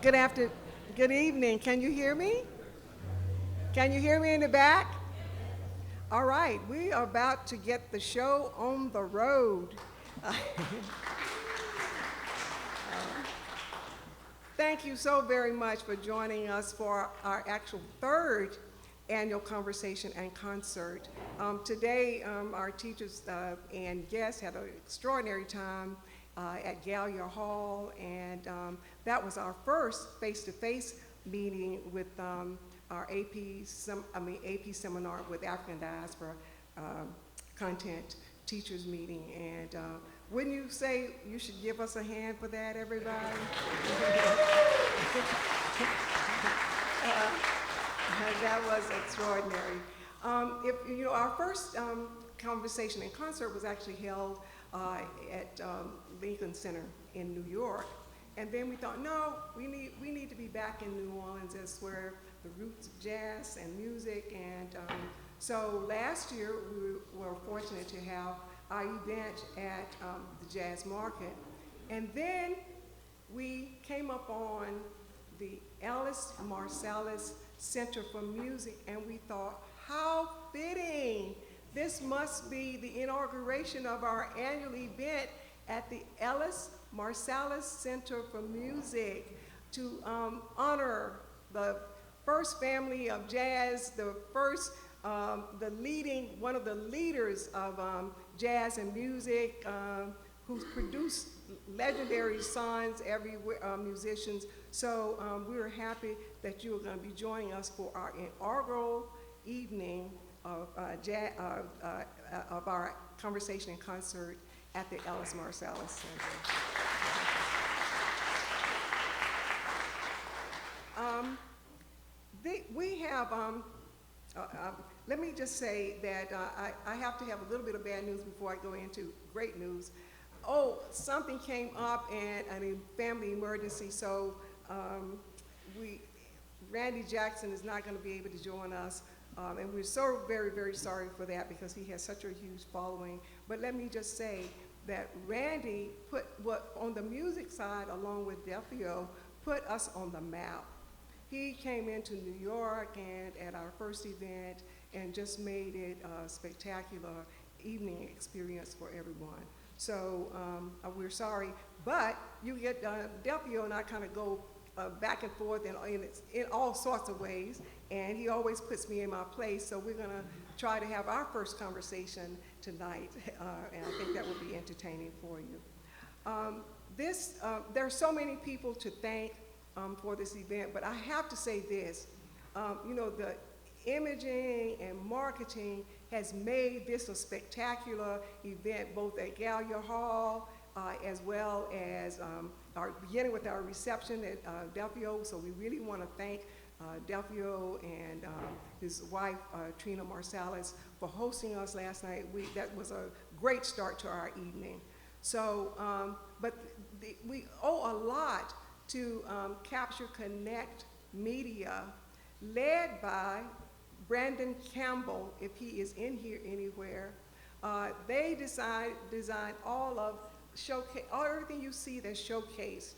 Good after, good evening. Can you hear me? Can you hear me in the back? All right, we are about to get the show on the road. Thank you so very much for joining us for our actual third annual conversation and concert. Today, our teachers and guests had an extraordinary time at Gallia Hall, and that was our first face-to-face meeting with our AP seminar with African Diaspora Content Teachers Meeting. And wouldn't you say you should give us a hand for that, everybody? That was extraordinary. Our first conversation and concert was actually held at Lincoln Center in New York. And then we thought, no, we need to be back in New Orleans. That's where the roots of jazz and music. And so last year we were fortunate to have our event at the Jazz Market. And then we came up on the Ellis Marsalis Center for Music, and we thought, how fitting. This must be the inauguration of our annual event at the Ellis Marsalis Center for Music to honor the first family of jazz, one of the leaders of jazz and music, who's produced legendary sons, musicians. So we were happy that you were going to be joining us for our inaugural evening of our conversation and concert at the Ellis Marsalis Center. We have, let me just say that I have to have a little bit of bad news before I go into great news. Oh, something came up and a family emergency, so Randy Jackson is not going to be able to join us. And we're so very, very sorry for that because he has such a huge following. But let me just say that Randy put on the music side, along with Delphio, put us on the map. He came into New York and at our first event and just made it a spectacular evening experience for everyone. So we're sorry, but you get Delphio and I kind of go back and forth in all sorts of ways, and he always puts me in my place, so we're gonna try to have our first conversation tonight, and I think that will be entertaining for you. There are so many people to thank for this event, but I have to say this, the imaging and marketing has made this a spectacular event, both at Gallia Hall, as well as beginning with our reception at Delphio. So we really want to thank Delphio and his wife, Trina Marsalis, for hosting us last night. That was a great start to our evening. So, we owe a lot to Capture Connect Media, led by Brandon Campbell, if he is in here anywhere. They designed everything you see that's showcased.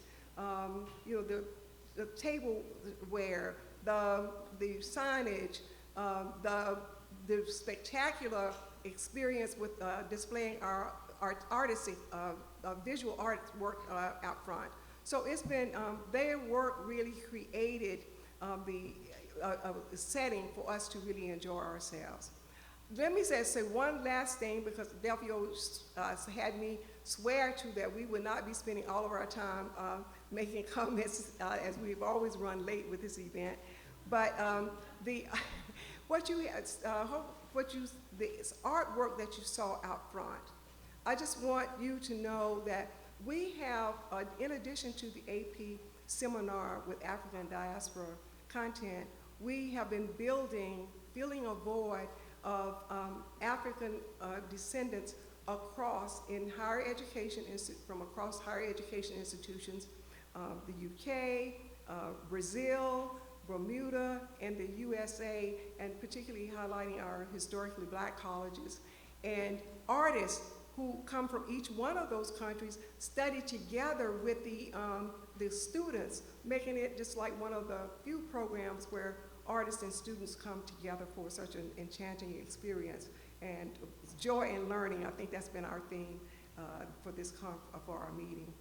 The tableware, the signage, the spectacular experience with displaying our artistic, visual artwork out front. So it's been, their work really created a setting for us to really enjoy ourselves. Let me say one last thing, because Delphio had me swear to that we would not be spending all of our time making comments, as we've always run late with this event. But the artwork that you saw out front, I just want you to know that we have, in addition to the AP seminar with African Diaspora Content, we have been filling a void of African descendants in higher education, from across higher education institutions, the UK, Brazil, Bermuda, and the USA, and particularly highlighting our historically black colleges. And artists who come from each one of those countries study together with the the students, making it just like one of the few programs where artists and students come together for such an enchanting experience. And joy in learning, I think that's been our theme for our meeting.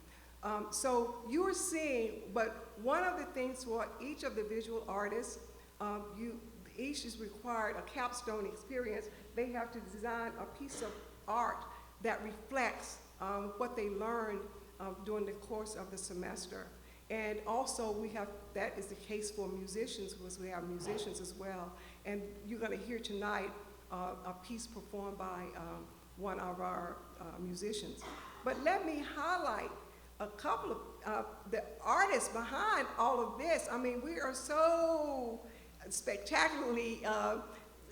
So you're seeing, but one of the things for each of the visual artists, each is required a capstone experience. They have to design a piece of art that reflects what they learned during the course of the semester. And also that is the case for musicians, because we have musicians as well. And you're gonna hear tonight a piece performed by one of our musicians. But let me highlight a couple of the artists behind all of this. I mean, we are so spectacularly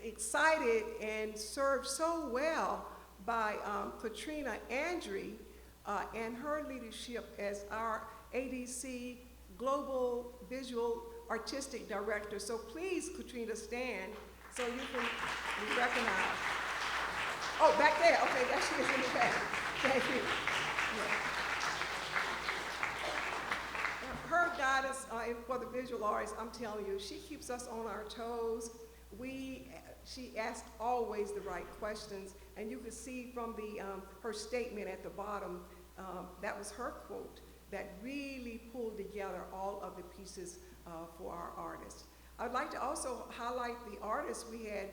excited and served so well by Katrina Andre and her leadership as our ADC Global Visual Artistic Director. So please, Katrina, stand so you can be recognized. Oh, back there, okay, there she is in the back. Thank you. Yeah. Her guidance for the visual artists, I'm telling you, she keeps us on our toes. She asked always the right questions, and you can see from her statement at the bottom, that was her quote that really pulled together all of the pieces for our artists. I'd like to also highlight the artists. We had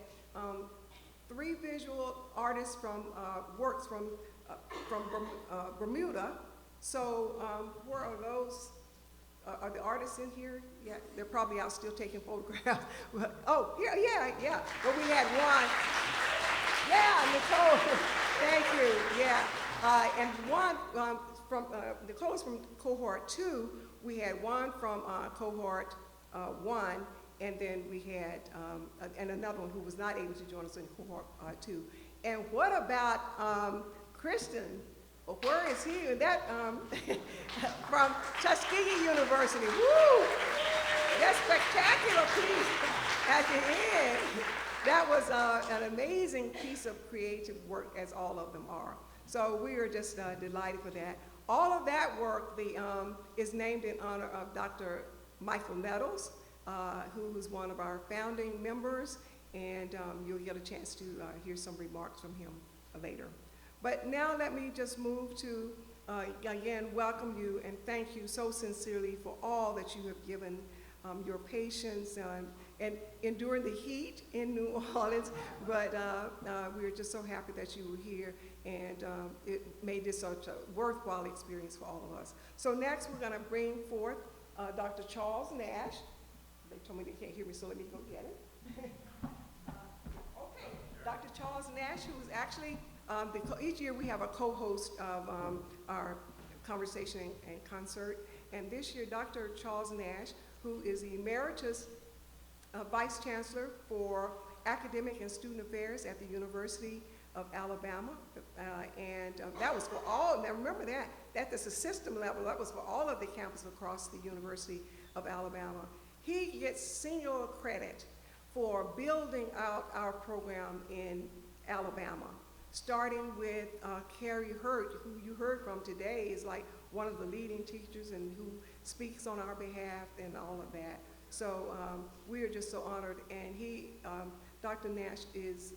3 visual artists from works from Bermuda. So where are those? Are the artists in here? Yeah, they're probably out still taking photographs. Oh, here, yeah. But we had one. Yeah, Nicole. Thank you. Yeah, and one from Nicole is from cohort 2. We had one from cohort 1, and then we had and another one who was not able to join us in cohort 2. And what about Kristen? Where is he? That from Tuskegee University. Woo! That spectacular piece at the end. That was an amazing piece of creative work, as all of them are. So we are just delighted for that. All of that work is named in honor of Dr. Michael Nettles, who is one of our founding members, and you'll get a chance to hear some remarks from him later. But now let me just move to, again, welcome you and thank you so sincerely for all that you have given, your patience and enduring the heat in New Orleans. But we're just so happy that you were here, and it made this such a worthwhile experience for all of us. So next we're gonna bring forth Dr. Charles Nash. They told me they can't hear me, so let me go get it. Okay, Dr. Charles Nash, who is actually, each year we have a co-host of our conversation and concert, and this year Dr. Charles Nash, who is the Emeritus Vice Chancellor for Academic and Student Affairs at the University of Alabama, and that was for all, now remember that is a system level, that was for all of the campuses across the University of Alabama. He gets singular credit for building out our program in Alabama, starting with Carrie Hurt, who you heard from today, is like one of the leading teachers and who speaks on our behalf and all of that. So we are just so honored, and Dr. Nash is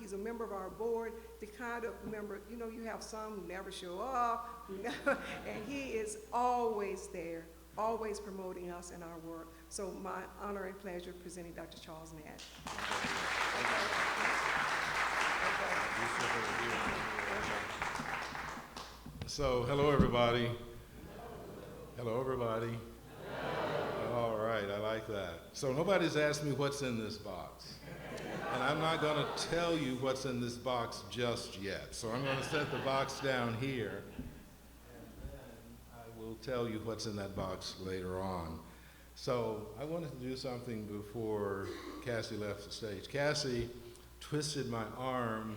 he's a member of our board, the kind of member, you know, you have some who never show up, and he is always there, always promoting us and our work. So my honor and pleasure presenting Dr. Charles Nash. So, hello everybody. Hello everybody. All right, I like that. So nobody's asked me what's in this box. And I'm not going to tell you what's in this box just yet. So I'm going to set the box down here, and then I will tell you what's in that box later on. So I wanted to do something before Cassie left the stage. Cassie twisted my arm,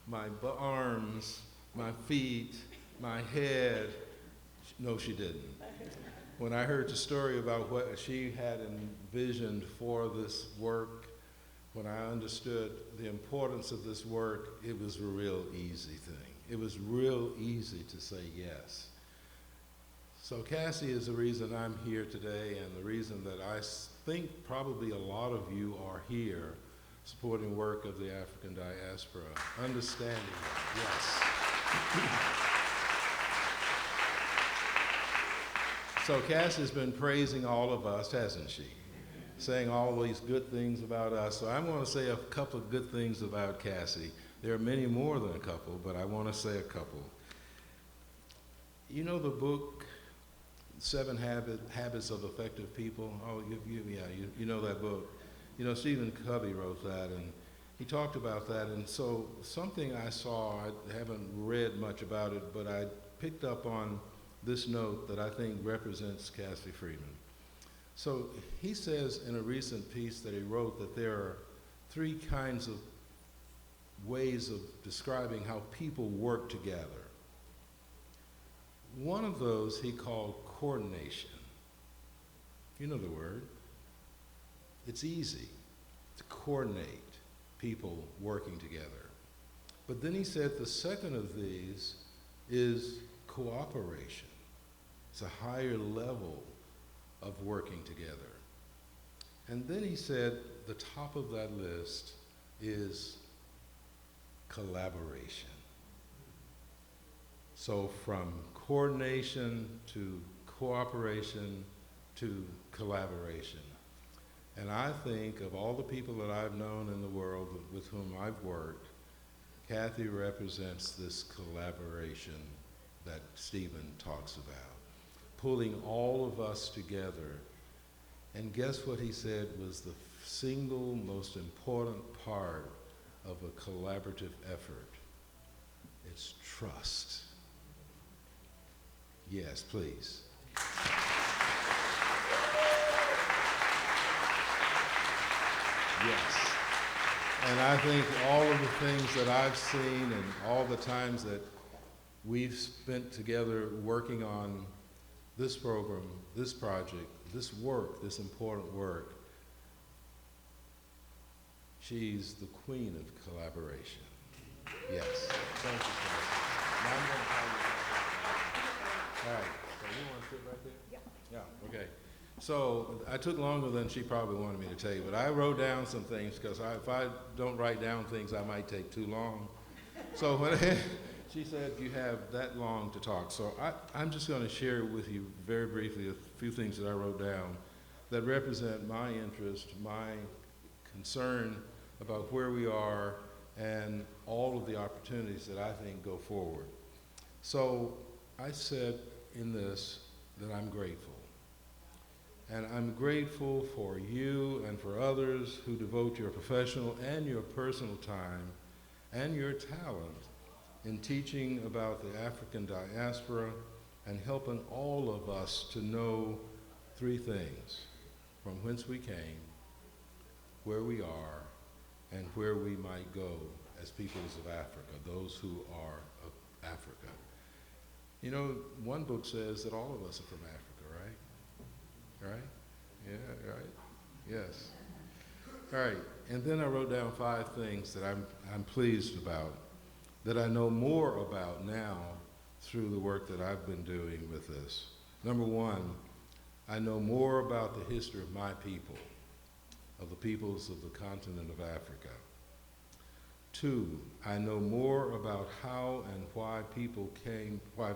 my arms, my feet, my head. No, she didn't. When I heard the story about what she had envisioned for this work, when I understood the importance of this work, it was a real easy thing. It was real easy to say yes. So Cassie is the reason I'm here today, and the reason that I think probably a lot of you are here supporting work of the African diaspora, understanding that, yes. So Cassie's been praising all of us, hasn't she? Saying all these good things about us. So I'm going to say a couple of good things about Cassie. There are many more than a couple, but I want to say a couple. You know the book, 7 Habits of Effective People? Oh, you know that book. You know, Stephen Covey wrote that, and he talked about that. And so something I saw, I haven't read much about it, but I picked up on this note that I think represents Cassie Freeman. So he says in a recent piece that he wrote that there are 3 kinds of ways of describing how people work together. One of those he called coordination. You know the word. It's easy to coordinate people working together. But then he said the second of these is cooperation. It's a higher level of working together. And then he said the top of that list is collaboration. So from coordination to cooperation to collaboration. And I think of all the people that I've known in the world with whom I've worked, Kathy represents this collaboration that Stephen talks about, pulling all of us together. And guess what he said was the single most important part of a collaborative effort? It's trust. Yes, please. Yes. And I think all of the things that I've seen and all the times that we've spent together working on this program, this project, this work, this important work, she's the queen of collaboration. Yes. Thank you, Cassie. Now I'm going to call you. All right. So you want to sit right there? Yeah. Yeah, okay. So I took longer than she probably wanted me to tell you, but I wrote down some things because if I don't write down things, I might take too long. So when she said you have that long to talk, so I'm just going to share with you very briefly a few things that I wrote down that represent my interest, my concern about where we are and all of the opportunities that I think go forward. So I said in this that I'm grateful. And I'm grateful for you and for others who devote your professional and your personal time and your talent in teaching about the African diaspora and helping all of us to know 3 things: from whence we came, where we are, and where we might go as peoples of Africa, those who are of Africa. You know, one book says that all of us are from Africa, right? Right? Yeah, right? Yes. All right, and then I wrote down 5 things that I'm pleased about, that I know more about now through the work that I've been doing with this. Number 1, I know more about the history of my people, of the peoples of the continent of Africa. 2, I know more about how and why people came, why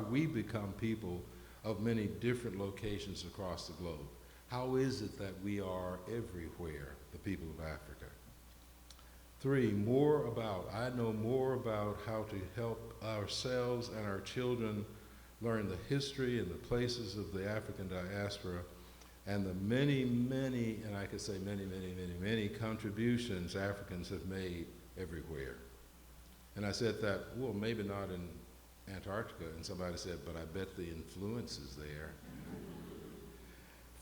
we become people of many different locations across the globe. How is it that we are everywhere, the people of Africa? 3, I know more about how to help ourselves and our children learn the history and the places of the African diaspora and the many, many, and I could say many, many, many, many contributions Africans have made everywhere. And I said that, well, maybe not in Antarctica, and somebody said, but I bet the influence is there.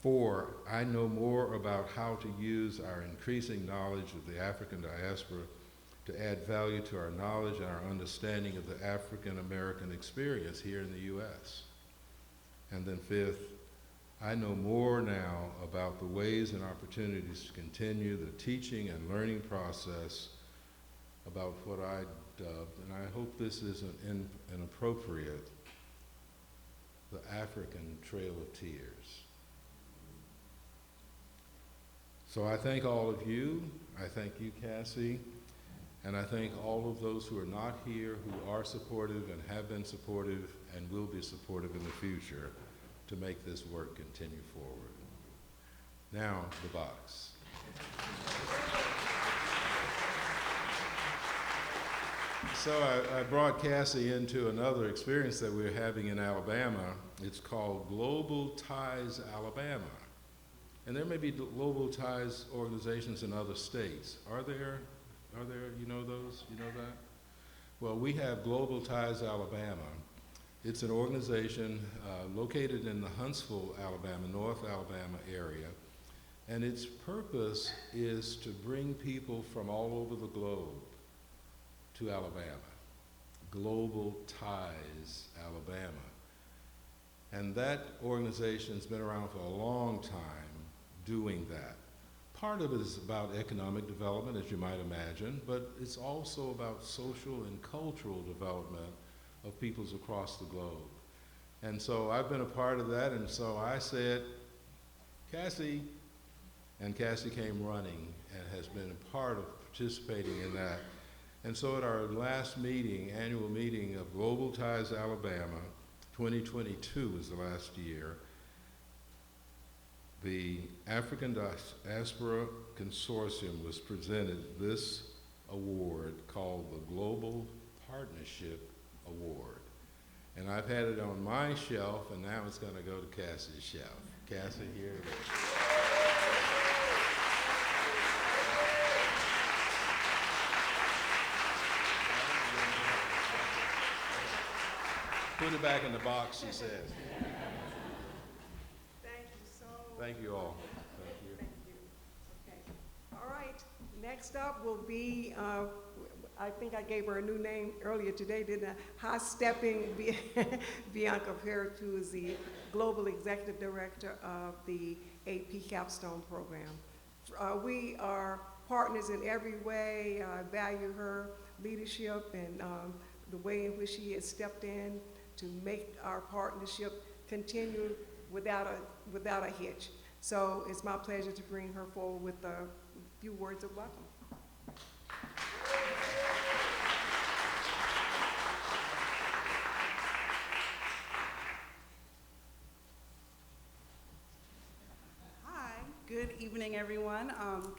4, I know more about how to use our increasing knowledge of the African diaspora to add value to our knowledge and our understanding of the African American experience here in the U.S. And then 5th, I know more now about the ways and opportunities to continue the teaching and learning process about what I dubbed, and I hope this isn't inappropriate, the African Trail of Tears. So I thank all of you. I thank you, Cassie. And I thank all of those who are not here, who are supportive and have been supportive and will be supportive in the future to make this work continue forward. Now, the box. So I brought Cassie into another experience that we're having in Alabama. It's called Global Ties Alabama. And there may be Global Ties organizations in other states. Are there, you know those, you know that? Well, we have Global Ties Alabama. It's an organization located in the Huntsville, Alabama, North Alabama area. And its purpose is to bring people from all over the globe to Alabama. Global Ties Alabama. And that organization's been around for a long time doing that. Part of it is about economic development, as you might imagine, but it's also about social and cultural development of peoples across the globe. And so I've been a part of that, and so I said, Cassie, and Cassie came running and has been a part of participating in that. And so at our last meeting, annual meeting of Global Ties Alabama, 2022 is the last year, the African Diaspora Consortium was presented this award called the Global Partnership Award. And I've had it on my shelf, and now it's going to go to Cassie's shelf. Cassie, here it is. Put it back in the box, she says. Thank you so much. Thank you all. Thank you. Thank you. Okay. All right. Next up will be, I think I gave her a new name earlier today, didn't I? High Stepping Bianca Parrott, who is the Global Executive Director of the AP Capstone Program. We are partners in every way. I value her leadership and the way in which she has stepped in to make our partnership continue without a hitch. So it's my pleasure to bring her forward with a few words of welcome. Hi, good evening, everyone.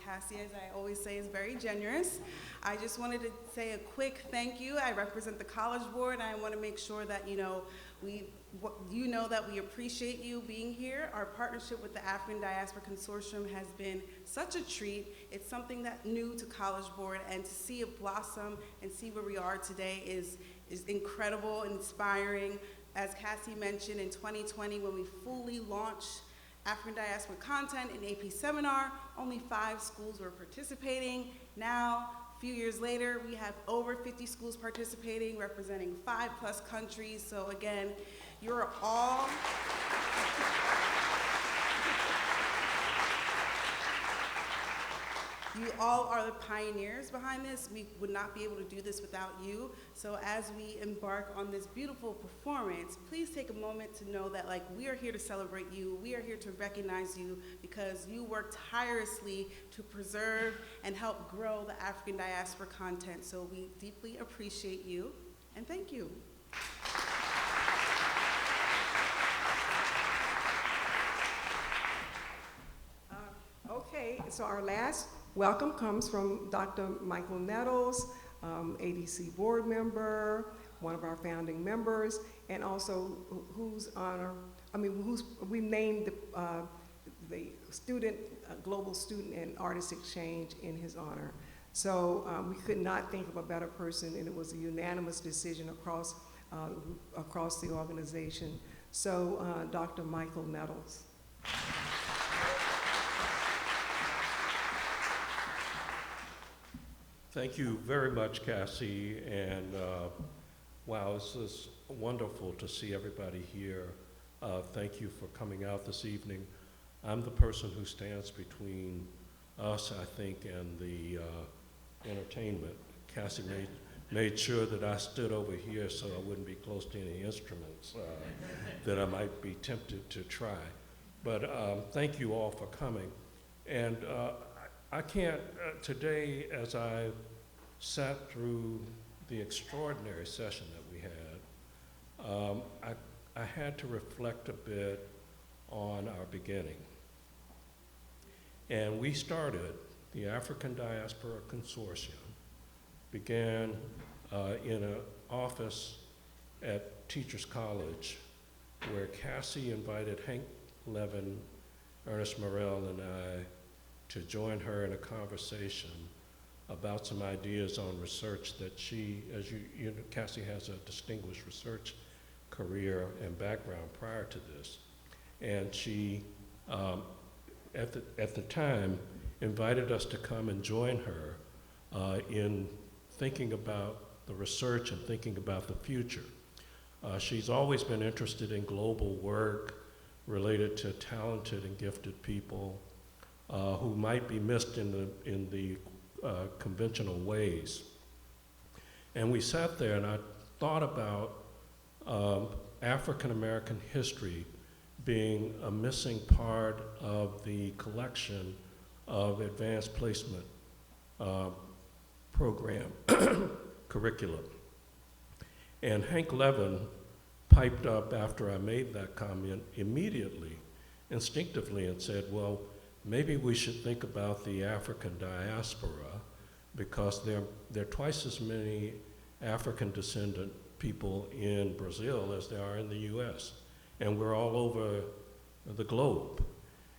Cassie, as I always say, is very generous. I just wanted to say a quick thank you. I represent the College Board, and I want to make sure that you know that we appreciate you being here. Our partnership with the African Diaspora Consortium has been such a treat. It's something that new to College Board, and to see it blossom and see where we are today is incredible, inspiring. As Cassie mentioned, in 2020, when we fully launched African Diaspora content in AP Seminar, only 5 schools were participating. Now, a few years later, we have over 50 schools participating, representing 5+ countries. So again, you're all you all are the pioneers behind this. We would not be able to do this without you. So as we embark on this beautiful performance, please take a moment to know that we are here to celebrate you. We are here to recognize you because you work tirelessly to preserve and help grow the African diaspora content. So we deeply appreciate you, and thank you. Okay, so our last welcome comes from Dr. Michael Nettles, ADC board member, one of our founding members, and also we named the student, Global Student and Artist Exchange in his honor. So we could not think of a better person, and it was a unanimous decision across the organization. So Dr. Michael Nettles. Thank you very much, Cassie, and wow, this is wonderful to see everybody here. Thank you for coming out this evening. I'm the person who stands between us, I think, and the entertainment. Cassie made sure that I stood over here so I wouldn't be close to any instruments that I might be tempted to try. But thank you all for coming. And I can't, today, as I sat through the extraordinary session that we had, I had to reflect a bit on our beginning. And we started, the African Diaspora Consortium began in an office at Teachers College where Cassie invited Hank Levin, Ernest Morel, and I to join her in a conversation about some ideas on research that she, as you know, Cassie has a distinguished research career and background prior to this. And she, at the time, invited us to come and join her in thinking about the research and thinking about the future. She's always been interested in global work related to talented and gifted people who might be missed in the conventional ways. And we sat there and I thought about African American history being a missing part of the collection of advanced placement program curriculum. And Hank Levin piped up after I made that comment immediately, instinctively, and said, well, maybe we should think about the African diaspora because there are twice as many African descendant people in Brazil as there are in the US. And we're all over the globe.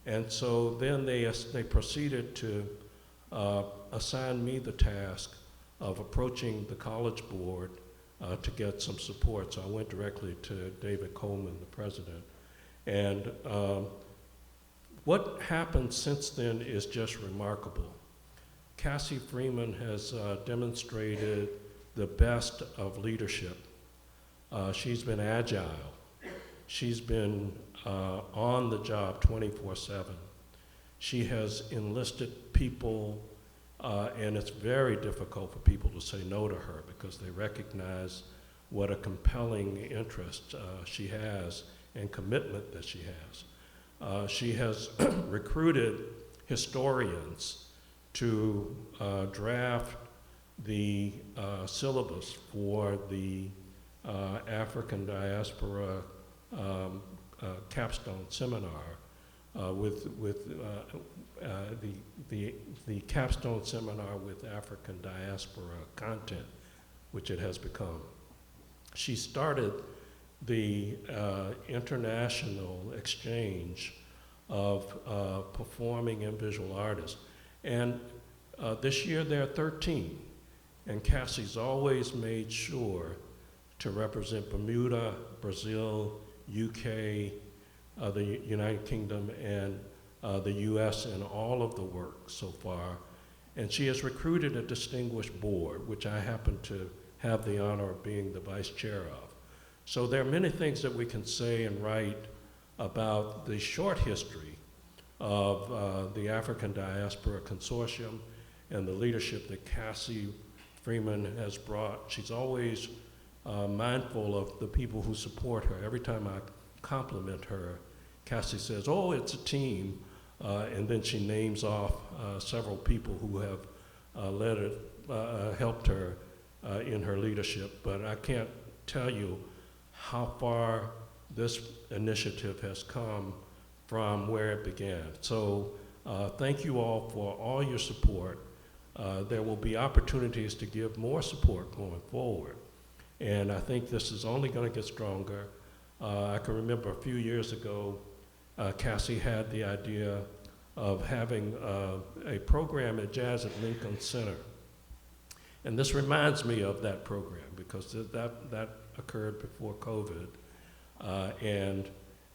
And so then they proceeded to assign me the task of approaching the College Board to get some support. So I went directly to David Coleman, the president. And what happened since then is just remarkable. Cassie Freeman has demonstrated the best of leadership. She's been agile. She's been on the job 24/7. She has enlisted people, and it's very difficult for people to say no to her because they recognize what a compelling interest she has and commitment that she has. She has recruited historians to draft the syllabus for the African Diaspora capstone seminar with the capstone seminar with African diaspora content, which it has become. She started the international exchange of performing and visual artists. And this year there are 13. And Cassie's always made sure to represent Bermuda, Brazil, UK, the United Kingdom, and the US in all of the work so far. And she has recruited a distinguished board, which I happen to have the honor of being the vice chair of. So there are many things that we can say and write about the short history of the African Diaspora Consortium and the leadership that Cassie Freeman has brought. She's always mindful of the people who support her. Every time I compliment her, Cassie says, oh, it's a team, and then she names off several people who have helped her in her leadership. But I can't tell you how far this initiative has come from where it began. So thank you all for all your support. There will be opportunities to give more support going forward. And I think this is only going to get stronger. I can remember a few years ago, Cassie had the idea of having a program at Jazz at Lincoln Center. And this reminds me of that program because that occurred before COVID. And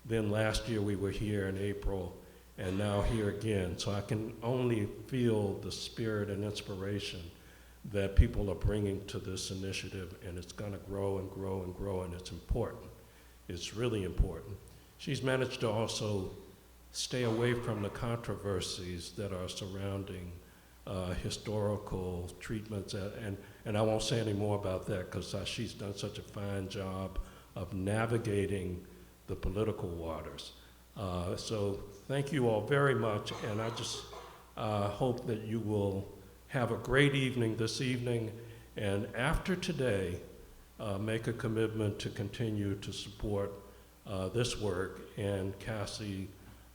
then last year we were here in April and now here again. So I can only feel the spirit and inspiration that people are bringing to this initiative, and it's gonna grow and grow and grow, and it's important. It's really important. She's managed to also stay away from the controversies that are surrounding historical treatments, and I won't say any more about that because she's done such a fine job of navigating the political waters. So thank you all very much, and I just hope that you will have a great evening this evening, and after today, make a commitment to continue to support this work and Cassie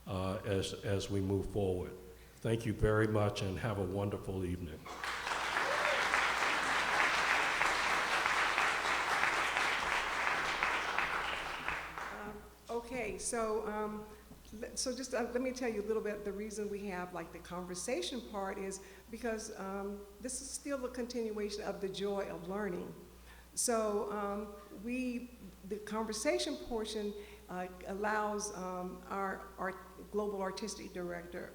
as we move forward. Thank you very much and have a wonderful evening. Okay, so just let me tell you a little bit. The reason we have like the conversation part is because this is still a continuation of the joy of learning. So the conversation portion allows our global artistic director,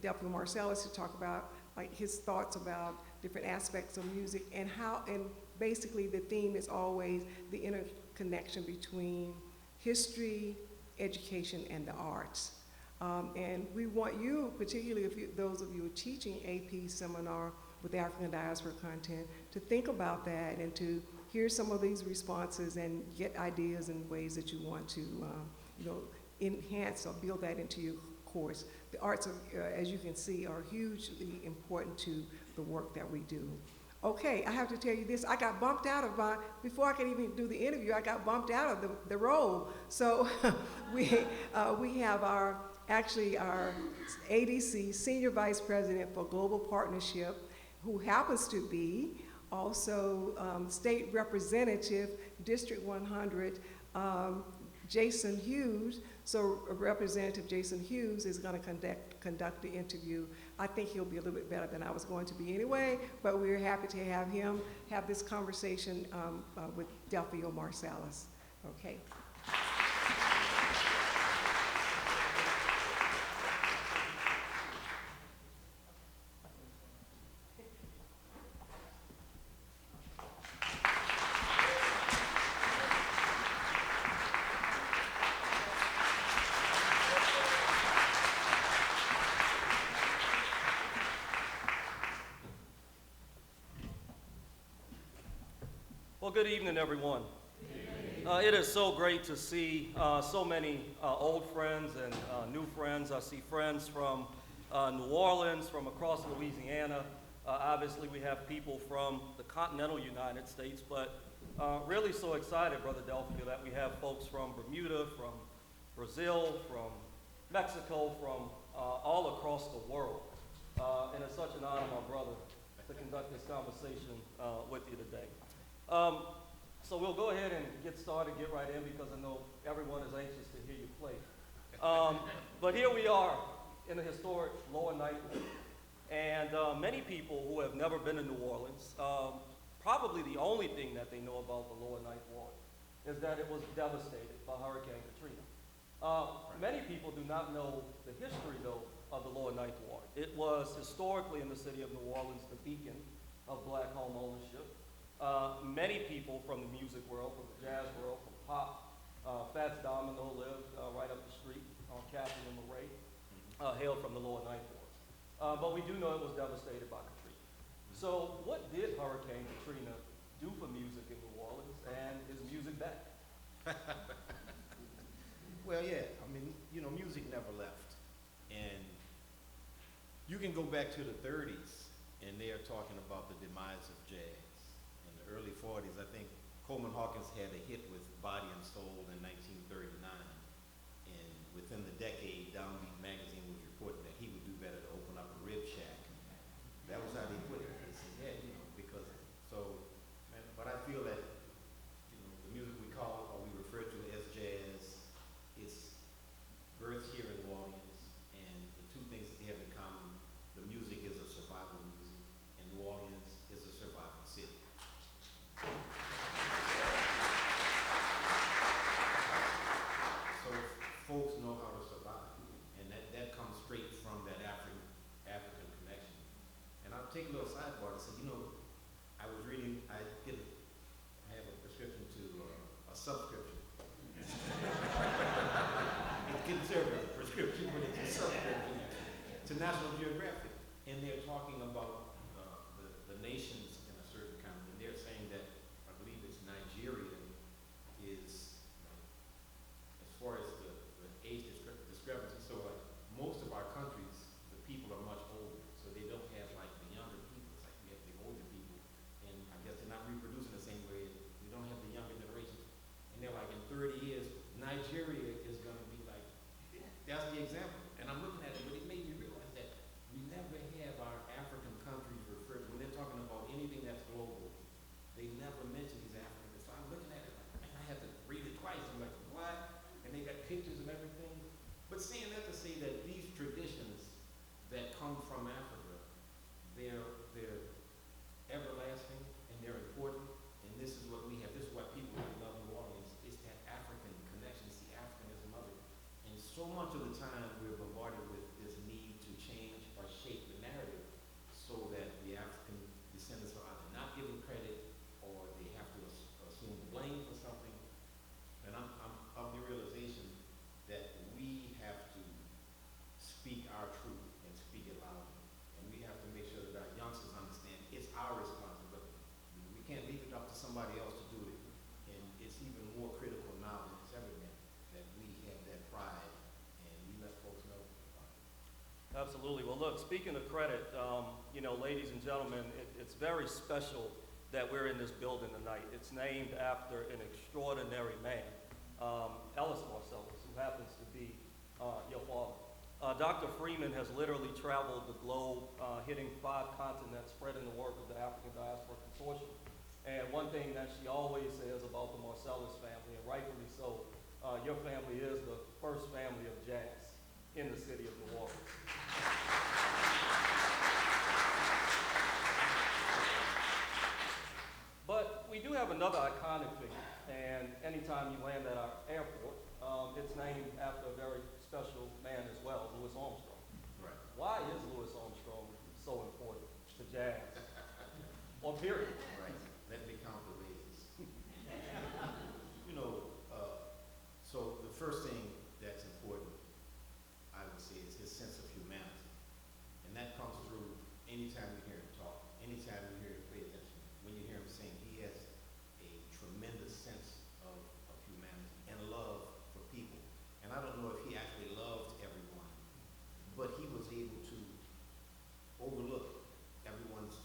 Deputy Marsalis, to talk about like his thoughts about different aspects of music and basically the theme is always the interconnection between history, education, and the arts. And we want you, particularly those of you who are teaching AP seminar with African diaspora content, to think about that and to hear some of these responses and get ideas and ways that you want to enhance or build that into your course. The arts, as you can see, are hugely important to the work that we do. Okay, I have to tell you this, I got bumped out of before I could even do the interview, I got bumped out of the role. So we have our ADC, Senior Vice President for Global Partnership, who happens to be also State Representative, District 100, Jason Hughes. So Representative Jason Hughes is going to conduct the interview. I think he'll be a little bit better than I was going to be anyway, but we're happy to have him have this conversation with Delphio Marsalis. Okay. Well, good evening, everyone. It is so great to see so many old friends and new friends. I see friends from New Orleans, from across Louisiana. Obviously, we have people from the continental United States, but really so excited, Brother Delphio, that we have folks from Bermuda, from Brazil, from Mexico, from all across the world. And it's such an honor, my brother, to conduct this conversation with you today. So we'll go ahead and get started, get right in, because I know everyone is anxious to hear you play. But here we are in the historic Lower Ninth Ward. And many people who have never been to New Orleans, probably the only thing that they know about the Lower Ninth Ward is that it was devastated by Hurricane Katrina. Many people do not know the history, though, of the Lower Ninth Ward. It was historically in the city of New Orleans the beacon of black home ownership. Many people from the music world, from the jazz world, from pop, Fats Domino lived right up the street on Catherine and Murray, hailed from the Lower Ninth Ward. But we do know it was devastated by Katrina. So what did Hurricane Katrina do for music in New Orleans, and is music back? Well, yeah, I mean, music never left. And you can go back to the 30s, and they are talking about the demise of jazz. In the early 40s, I think Coleman Hawkins had a hit with Body and Soul in 1939. And within the decade, Downbeat magazine was reporting that he would do better to open up a rib shack. That was how they put it. They said, yeah, because, but I feel that, the music we call, or we refer to as jazz, it's birthed here in New Orleans, and the two things that they have in common, the music is a survival music, and New Orleans is a survival city. So folks know how to survive, and that comes straight from that African connection. And I'll take a little sidebar and say, I was reading, I have a prescription to a subscription. It's considered a prescription, but it's a subscription to National Geographic, and they're talking they never mention he's African. So I'm looking at it like, man, I have to read it twice. I'm like, what? And they got pictures and everything. But saying that to say that these traditions that come from Africa, they're everlasting and they're important. And this is what we have. This is why people really love New Orleans. It's that African connection. It's the Africanism of it. And so much of the time we're bombarded with this need to change or shape the narrative so that the African descendants are either not given credit or they have to assume blame for something. And I'm of the realization that we have to speak our truth and speak it loudly. And we have to make sure that our youngsters understand it's our responsibility. We can't leave it up to somebody else to do it. And it's even more critical now than it's ever been that we have that pride and we let folks know about it. Absolutely. Well, look, speaking of credit, ladies and gentlemen, it's very special that we're in this building tonight. It's named after an extraordinary man, Ellis Marsalis, who happens to be your father. Dr. Freeman has literally traveled the globe, hitting 5 continents, spreading the work of the African Diaspora Consortium. And one thing that she always says about the Marsalis family, and rightfully so, your family is the first family of jazz in the city of New Orleans. But we do have another iconic figure, and anytime you land at our airport, it's named after a very special man as well, Louis Armstrong. Right. Why is Louis Armstrong so important to jazz? Or period? Right. Let me count the ways. So the first thing that's important, I would say, is his sense of humanity. And that comes through anytime you hear him talk, anytime you hear him pay attention. When you hear him sing, he has a tremendous sense of humanity and love for people. And I don't know if he actually loved everyone, but he was able to overlook everyone's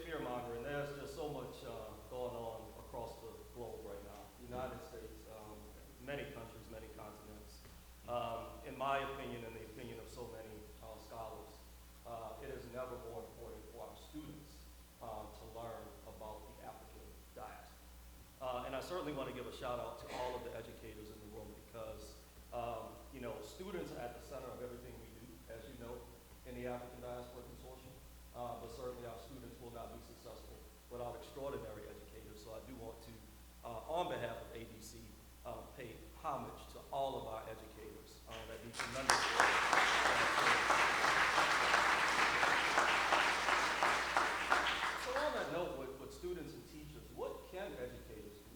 fear mongering. There's just so much going on across the globe right now. The United States, many countries, many continents. In my opinion, and the opinion of so many scholars, it is never more important for our students to learn about the African diaspora. And I certainly want to give a shout out to all of the educators in the room because, you know, students are at the center of everything we do, as you know, in the African Diaspora Consortium. But certainly our students will not be successful without extraordinary educators. So I do want to, on behalf of ADC, pay homage to all of our educators that do tremendous work. So on that note, with students and teachers, what can educators do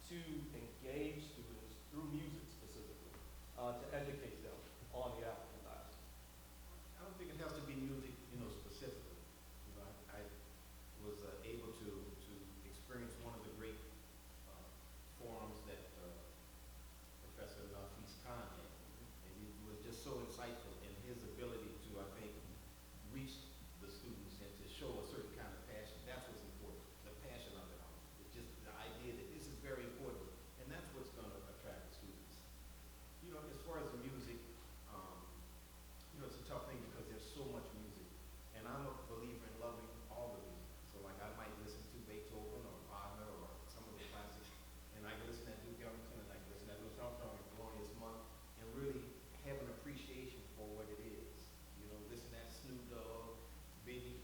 to engage students through music specifically, to educate them on the African diaspora? I don't think it has to be music, you know, specifically. You know, I was able to experience one of the great forums that Professor Nafis Khan had, and he was just so insightful in his ability to, I think, reach the students and to show a certain kind of passion. That's what's important, the passion of it all. It's just the idea that this is very important, and that's what's going to attract the students. You know, as far as the music, you know, it's a tough thing because there's so much music, and I'm a believer in loving all the music. So like I might listen to Beethoven or Wagner or some of the classics, and I can listen to Duke Ellington, and I can listen to Louis Armstrong and Thelonious Monk, and really have an appreciation for what it is. You know, listen to that Snoop Dogg, Biggie,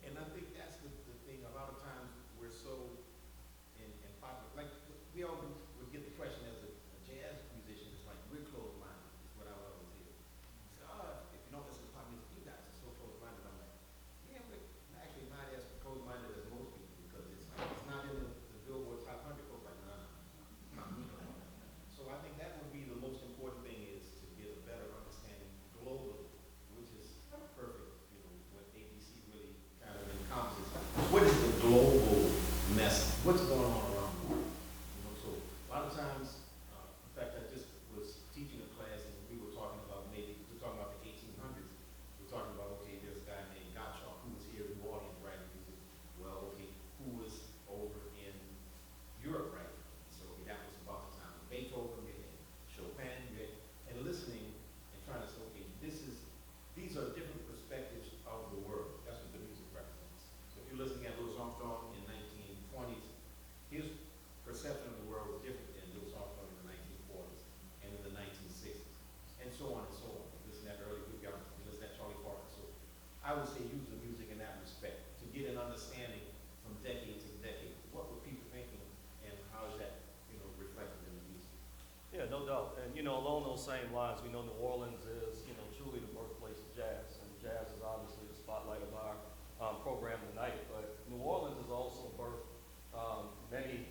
and I think that's the thing. A lot of times we're so in popular, like we all would get the question as a jazz musician, it's like we're closed-minded, is what I would always hear. Say, oh, if you don't listen to pop music, you guys are so closed-minded. I'm like, yeah, we're actually not as closed-minded as most people because it's like, it's not in the Billboard Top 100. Folks like, nah. So I think that would be the most important thing is to get a better understanding globally, which is perfect, you know, what ABC really kind of encompasses. What is the global message? What's going on around the world? You know, so a lot of times, in fact, I just was teaching a class and we were talking about we're talking about the 1800s. We're talking about, okay, there's a guy named Gottschalk who was here in New Orleans writing music. Well, okay, who was over in Europe writing? So okay, that was about the time of Beethoven, we had Chopin, and listening and trying to say, okay, these are different perspectives of the world. That's what the music represents. So if you're listening at Louis Armstrong in 1920s, his perception of the world was different than Louis Armstrong in the 1940s and in the 1960s, and so on and so on. Listen at early Duke Ellington, listen at Charlie Parker. So I would say use the music in that respect to get an understanding from decade to decade. What were people thinking, and how is that, you know, reflected in the music? Yeah, no doubt. And, you know, along those same lines, we know New Orleans is, you know, truly the birthplace of jazz. And jazz is obviously the spotlight of our program tonight. But New Orleans has also birthed many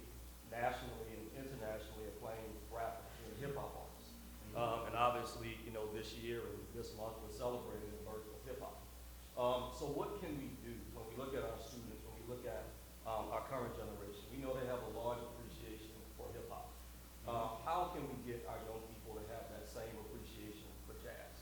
nationally and internationally acclaimed rap and hip-hop artists. And obviously, you know, this year and this month we're celebrating the birth of hip-hop. So what can we do when we look at our students, when we look at our current generation? We know they have a large appreciation for hip-hop. How can we get our young people to have that same appreciation for jazz?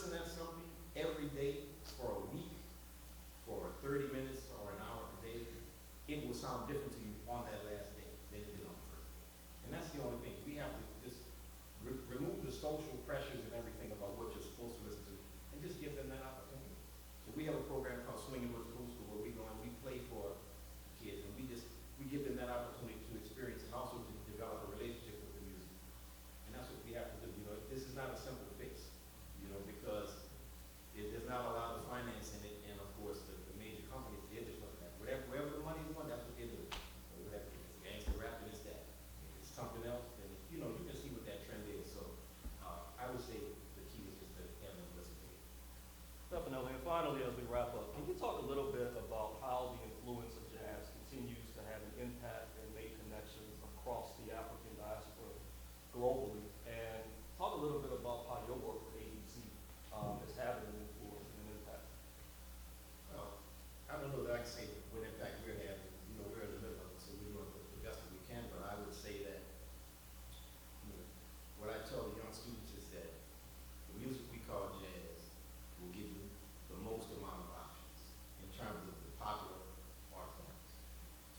listen at something every day for a week, for 30 minutes or an hour a day, it will sound different to you on that last day than it did on the first day. And that's the only thing. We have to just remove the social pressures and everything about what you're supposed to listen to and just give them that opportunity. So we have a program called Swinging with Cool School where we go and we play for kids and we give them that opportunity to experience and also to develop a relationship with the music. And that's what we have to do. You know, this is not a simple fix, you know, because there's not a lot of finance in it, and of course the major companies, they're just looking at wherever the money's going, that's what they're doing. Or whatever, if it's gangster rap, then it's that. If it's something else, then you know, you can see what that trend is. So I would say the key is just to have them listen to it. Definitely. And finally, as we wrap up, can you talk a little bit about how the influence of jazz continues to have an impact and make connections across the African diaspora globally? And talk a little bit about how your work with ADC is having an influence and an impact. Well, I don't know that I can say what impact we're having. You know, we're in the middle of it, so we're doing the best that we can. But I would say that, you know, what I tell the young students is that the music we call jazz will give you the most amount of options in terms of the popular art forms.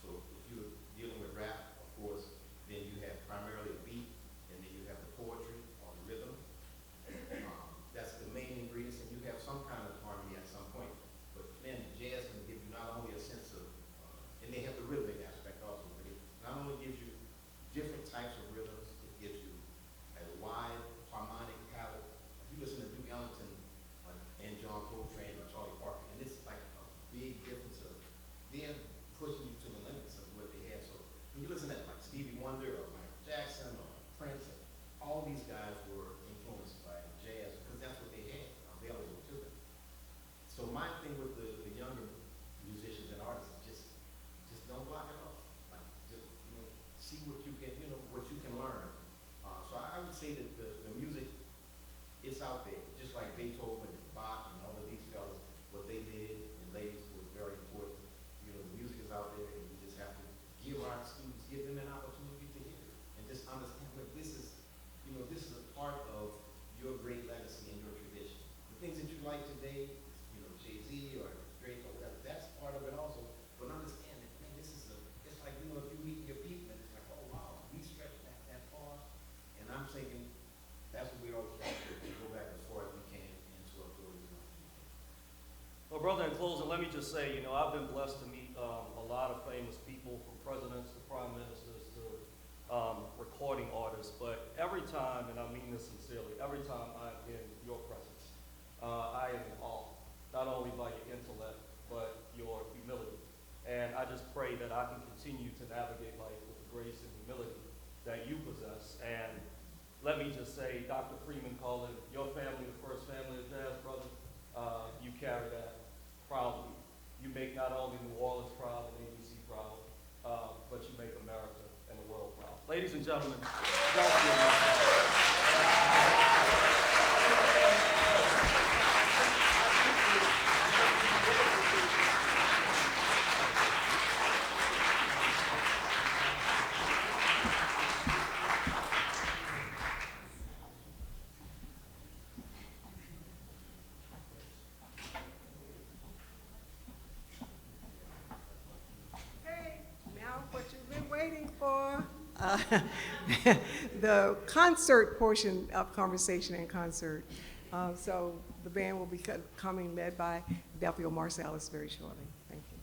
So if you're dealing with rap, of course, then you have primarily a beat, and then you have the poetry or the rhythm. That's the main ingredients, and you have some kind of harmony at some point. But then jazz can give you not only a sense of, and they have the rhythmic aspect also, but it not only gives you different types of rhythms, it gives you a wide harmonic palette. If you listen to Duke Ellington and John Coltrane or Charlie Parker, and it's like a big difference of them pushing you to the limits of what they have. So when you listen to like Stevie Wonder or Michael Jackson or Prince, all these guys were influenced by jazz because that's what they had available to them. So my thing with the younger musicians and artists is just don't block it off. Like just, you know, see what you can, you know, what you can learn. So I would say that the music, it's out there. Just like Beethoven and Bach and all of these fellas, what they did and ladies was very important. You know, the music is out there, and we just have to give our students, give them an opportunity to hear it and just understand that this is, you know, this is a part of your great legacy and your tradition. The things that you like today, you know, Jay-Z or Drake or whatever, that's part of it also. But understand that, man, this is it's like, you know, if you meet your people, it's like, oh wow, we stretch back that far. And I'm thinking that's what we always try to do, go back as far as we can and to upload as much as we can. Well, brother, in closing, let me just say, you know, I've been blessed to meet a lot of famous people, from presidents to prime ministers to recording artists. But every time, and I mean this sincerely, every time I'm in your presence, I am in awe, not only by your intellect, but your humility. And I just pray that I can continue to navigate life with the grace and humility that you possess. And let me just say, Dr. Freeman called it your family the first family of jazz, brother. You carry that proudly. You make not only New Orleans proud and ADC proud, but you make America and the world proud. Ladies and gentlemen, Okay, now what you've been waiting for. The concert portion of Conversation and Concert. So the band will be coming led by Delphio Marsalis very shortly. Thank you.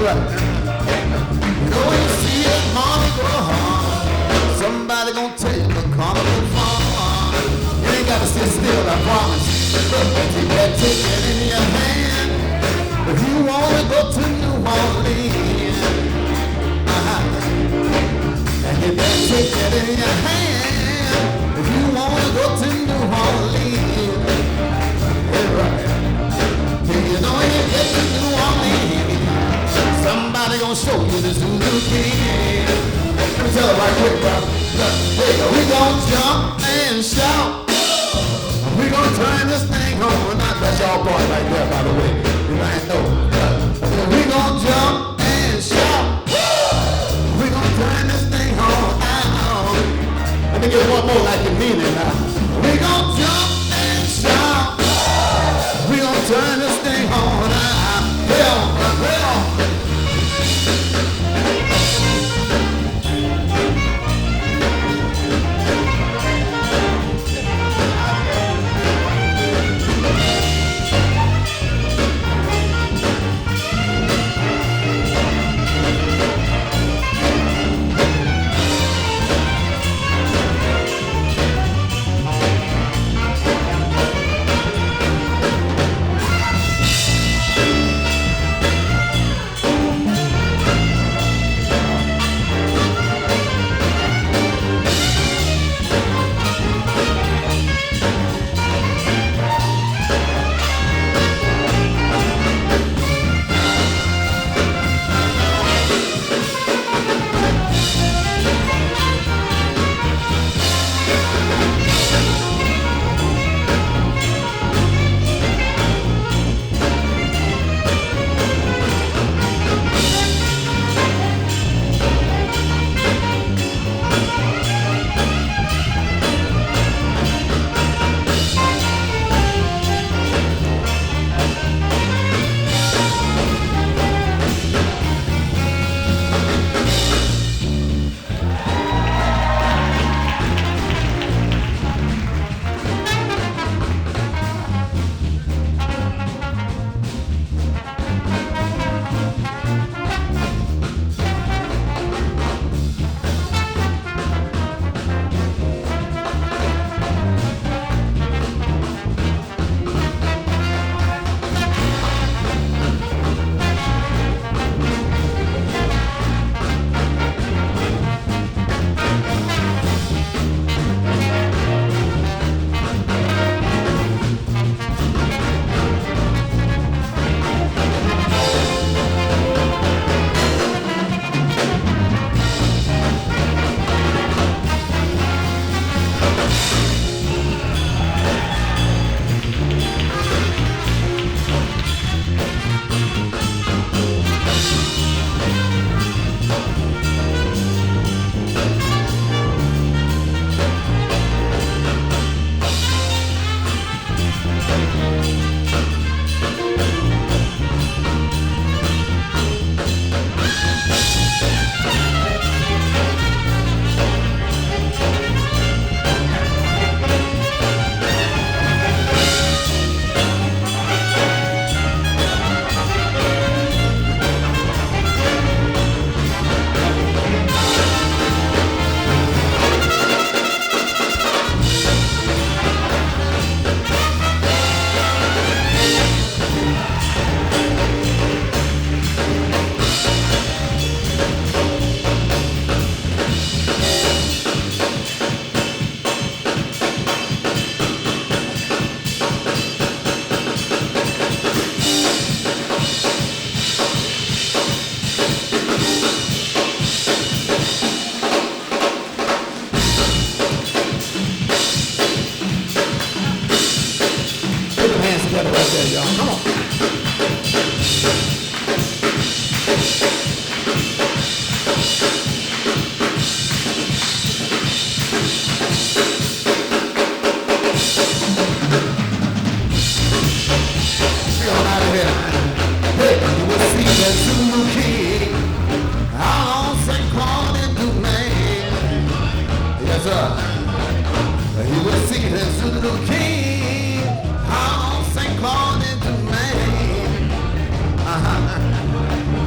right. You know when you see a money go hard, somebody gonna tell you the carnival fun. You ain't gotta sit still, I promise. Take that ticket in your hand. If you wanna go to New Orleans, and get that ticket in your hand. If you wanna go to New Orleans, yeah, right. You know when you get to New Orleans, somebody gonna show you the Zulu King. Let me tell it right quick, bro. We gonna jump and shout. We gonna turn this thing on. That's y'all part right there, by the way. You might know. We gonna jump and shout. We gonna turn this thing on. Let me get one more like you mean it now. We gonna jump and shout. We gonna turn this thing on. Play on, play on.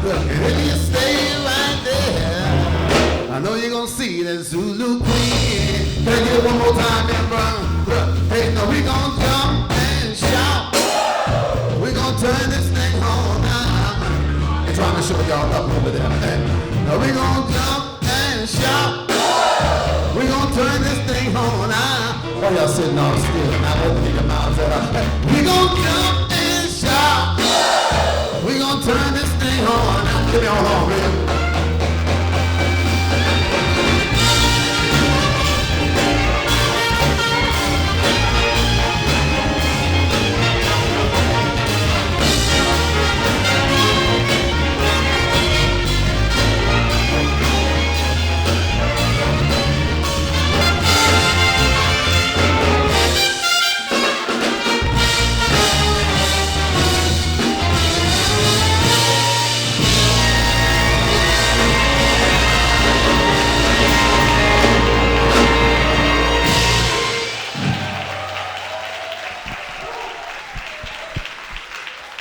Look, if you stay right there, I know you're gonna see that Zulu Queen. Can I get it one more time, then, brother? Look, hey, now we gonna jump and shout. We gonna turn this thing on now. I'm trying to show y'all up over there. Now we gonna jump and shout. We gonna turn this thing on now. While y'all sitting all still and I'm opening your mouths up. We gonna jump and shout. We gonna turn this thing on now. Give me all on, man.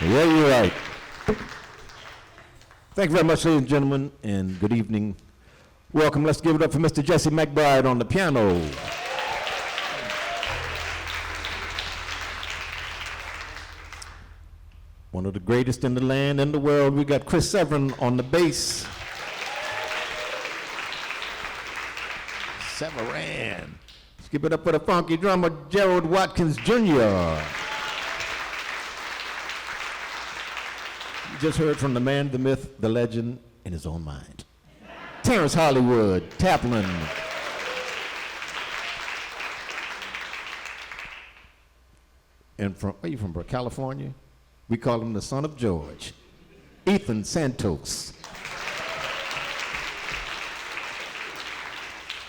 Yeah, you're right. Thank you very much, ladies and gentlemen, and good evening. Welcome. Let's give it up for Mr. Jesse McBride on the piano. One of the greatest in the land and the world. We got Chris Severin on the bass. Severin. Let's give it up for the funky drummer, Gerald Watkins Jr. Just heard from the man, the myth, the legend, in his own mind. Terrence Hollywood, Taplin. And from, where are you from, bro? California? We call him the son of George. Ethan Santos.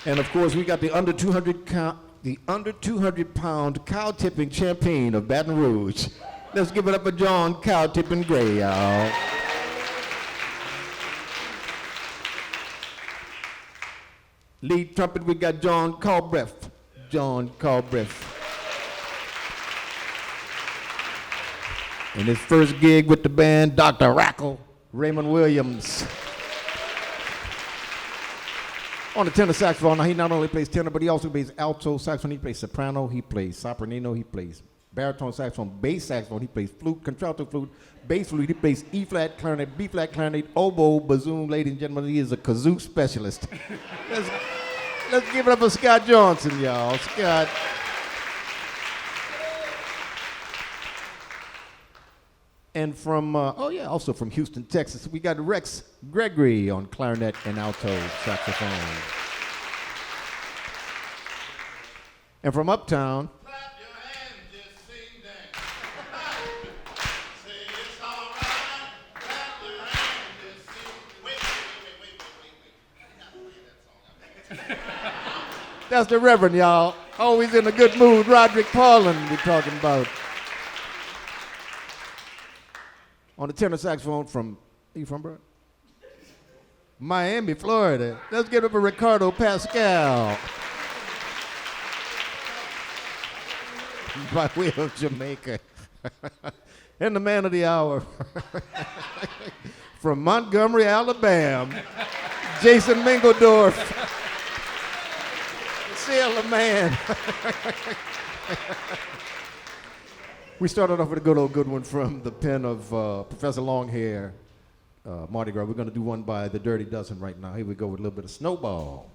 And of course, we got the under 200 pound cow tipping champion of Baton Rouge. Let's give it up for John Cow Tipping Gray, y'all. Lead trumpet, we got John Calbreth. John Calbreth. And his first gig with the band, Dr. Rackle, Raymond Williams. On the tenor saxophone, now he not only plays tenor, but he also plays alto saxophone, he plays soprano, he plays sopranino, he plays baritone saxophone, bass saxophone, he plays flute, contralto flute, bass flute, he plays E-flat clarinet, B-flat clarinet, oboe, bassoon, ladies and gentlemen, he is a kazoo specialist. let's give it up for Scott Johnson, y'all. Scott. And from, also from Houston, Texas, we got Rex Gregory on clarinet and alto saxophone. And from Uptown, that's the Reverend, y'all. Always in a good mood. Roderick Paulin we're talking about. On the tenor saxophone from, where you from, bro? Miami, Florida. Let's give it up for Ricardo Pascal. By way of Jamaica. And the man of the hour. From Montgomery, Alabama. Jason Mingledorf. Sailor Man. We started off with a good one from the pen of Professor Longhair, Mardi Gras. We're going to do one by the Dirty Dozen right now. Here we go with a little bit of Snowball.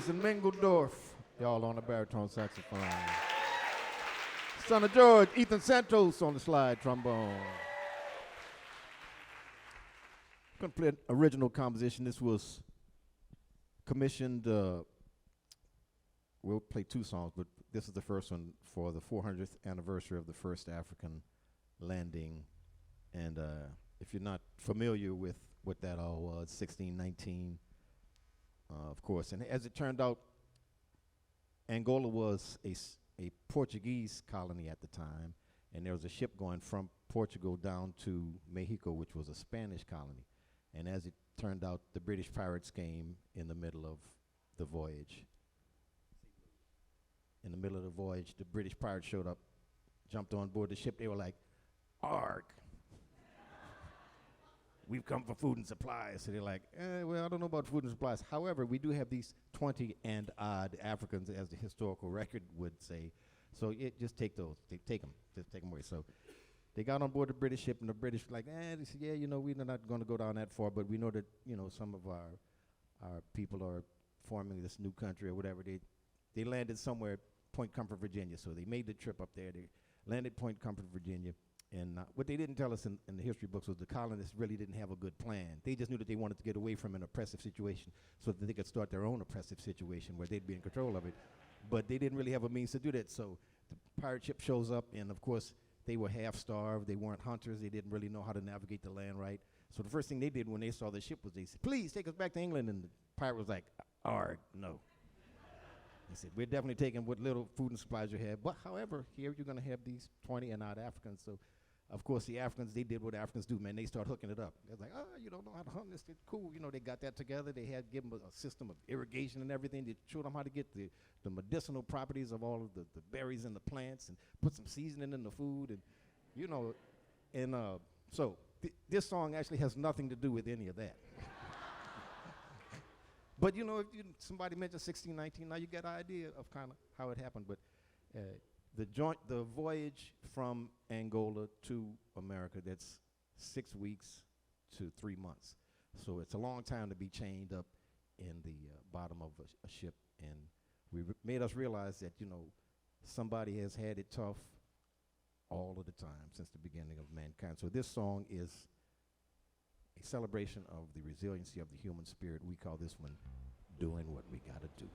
Jason Mingledorf, y'all on the baritone saxophone. Son of George, Ethan Santos on the slide trombone. Gonna play an original composition. This was commissioned, we'll play two songs, but this is the first one for the 400th anniversary of the first African landing. And if you're not familiar with what that all was, 1619, of course. And as it turned out, Angola was a Portuguese colony at the time, and there was a ship going from Portugal down to Mexico, which was a Spanish colony. And as it turned out, the British pirates came in the middle of the voyage. In the middle of the voyage, the British pirates showed up, jumped on board the ship. They were like, "Arg, we've come for food and supplies." So they're like, well, I don't know about food and supplies. However, we do have these 20 and odd Africans, as the historical record would say. So just take those. Take them. Just take them away. So they got on board the British ship, and the British were like, they said, yeah, we're not going to go down that far, but we know that, some of our people are forming this new country or whatever. They landed somewhere at Point Comfort, Virginia. So they made the trip up there. They landed Point Comfort, Virginia. And what they didn't tell us in the history books was the colonists really didn't have a good plan. They just knew that they wanted to get away from an oppressive situation so that they could start their own oppressive situation where they'd be in control of it. But they didn't really have a means to do that. So the pirate ship shows up, and of course, they were half-starved. They weren't hunters. They didn't really know how to navigate the land right. So the first thing they did when they saw the ship was they said, "Please take us back to England." And the pirate was like, "Arg, no." He said, "We're definitely taking what little food and supplies you have. But however, here you're going to have these 20 and odd Africans." So of course, the Africans, they did what Africans do, man. They start hooking it up. They're like, you don't know how to hunt this. It's cool. They got that together. They had given them a system of irrigation and everything. They showed them how to get the medicinal properties of all of the berries and the plants and put some seasoning in the food. And, so this song actually has nothing to do with any of that. But, if somebody mentioned 1619, now you get an idea of kind of how it happened. But the voyage from Angola to America, that's 6 weeks to 3 months. So it's a long time to be chained up in the bottom of a ship. And made us realize that, somebody has had it tough all of the time since the beginning of mankind. So this song is a celebration of the resiliency of the human spirit. We call this one "Doing What We Gotta Do."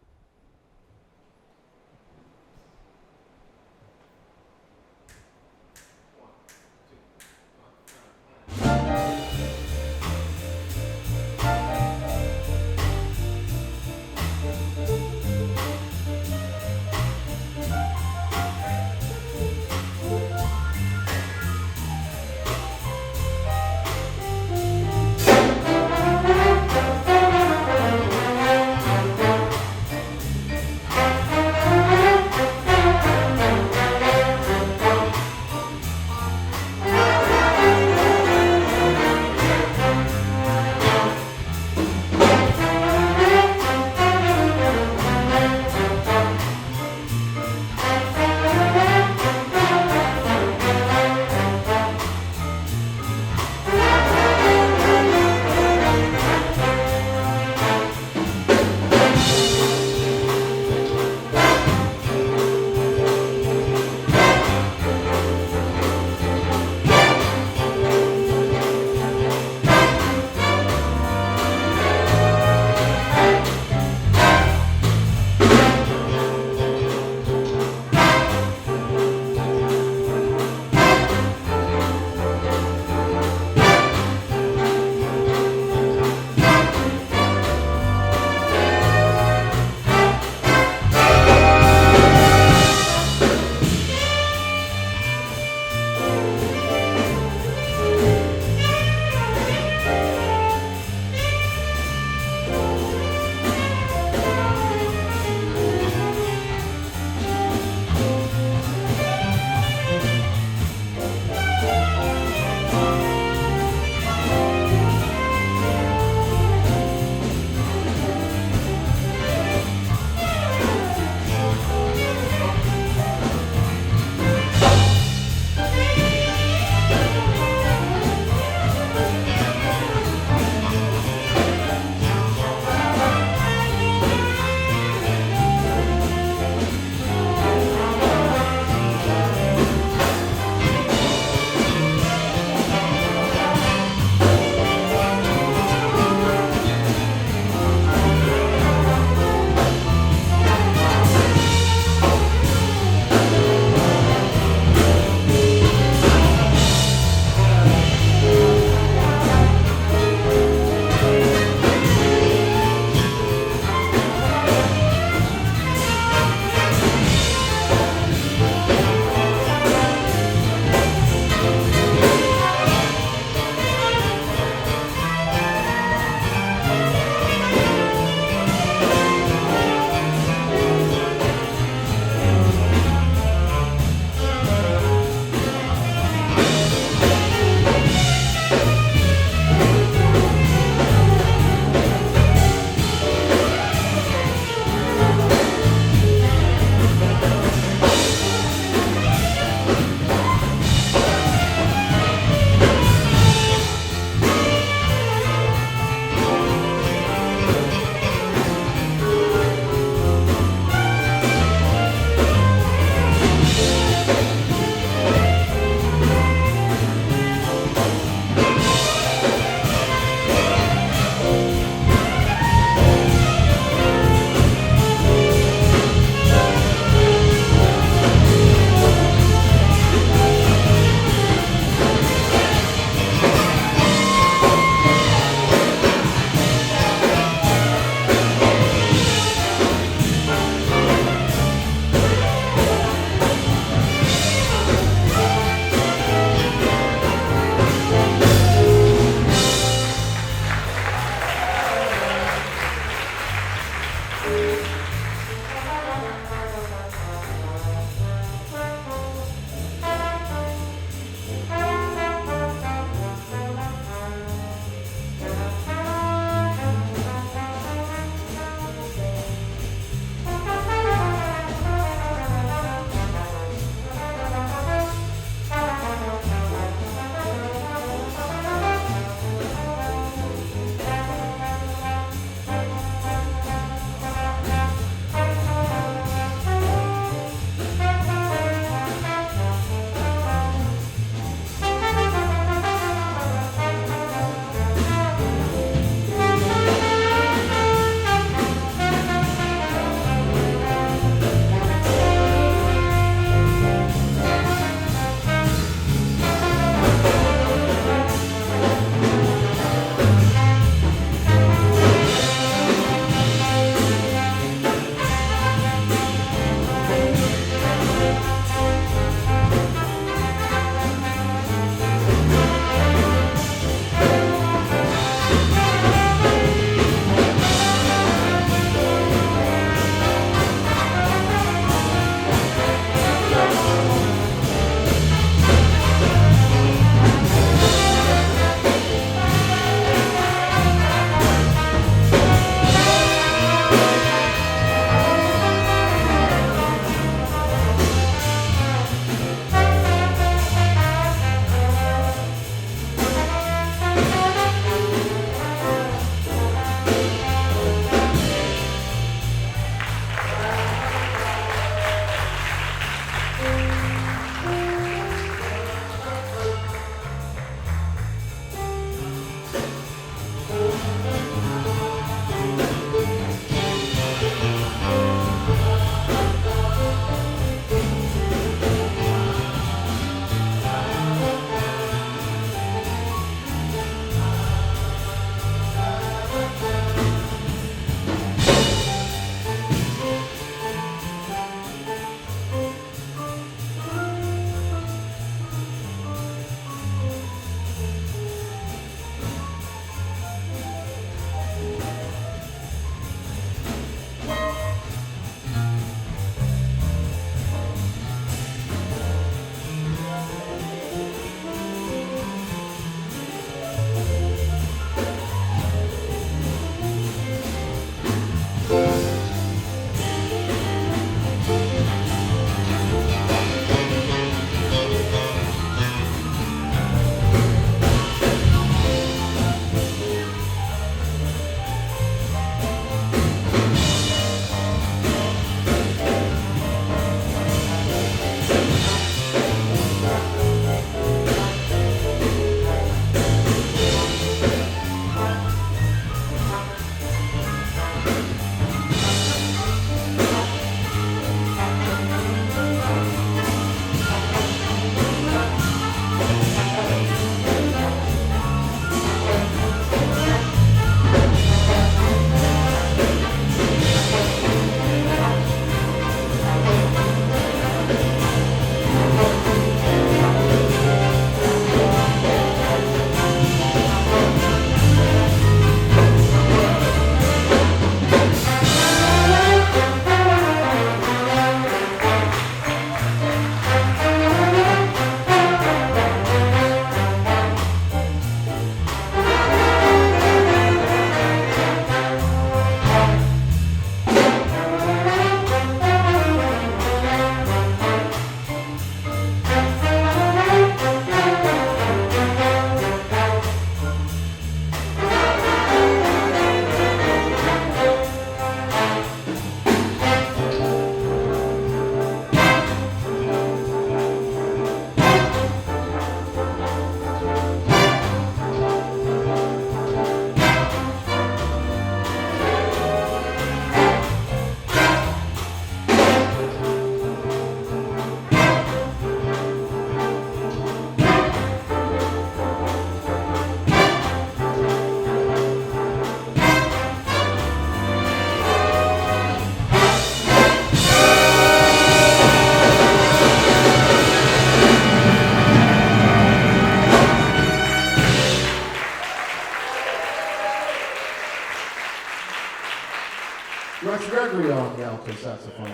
alto saxophone.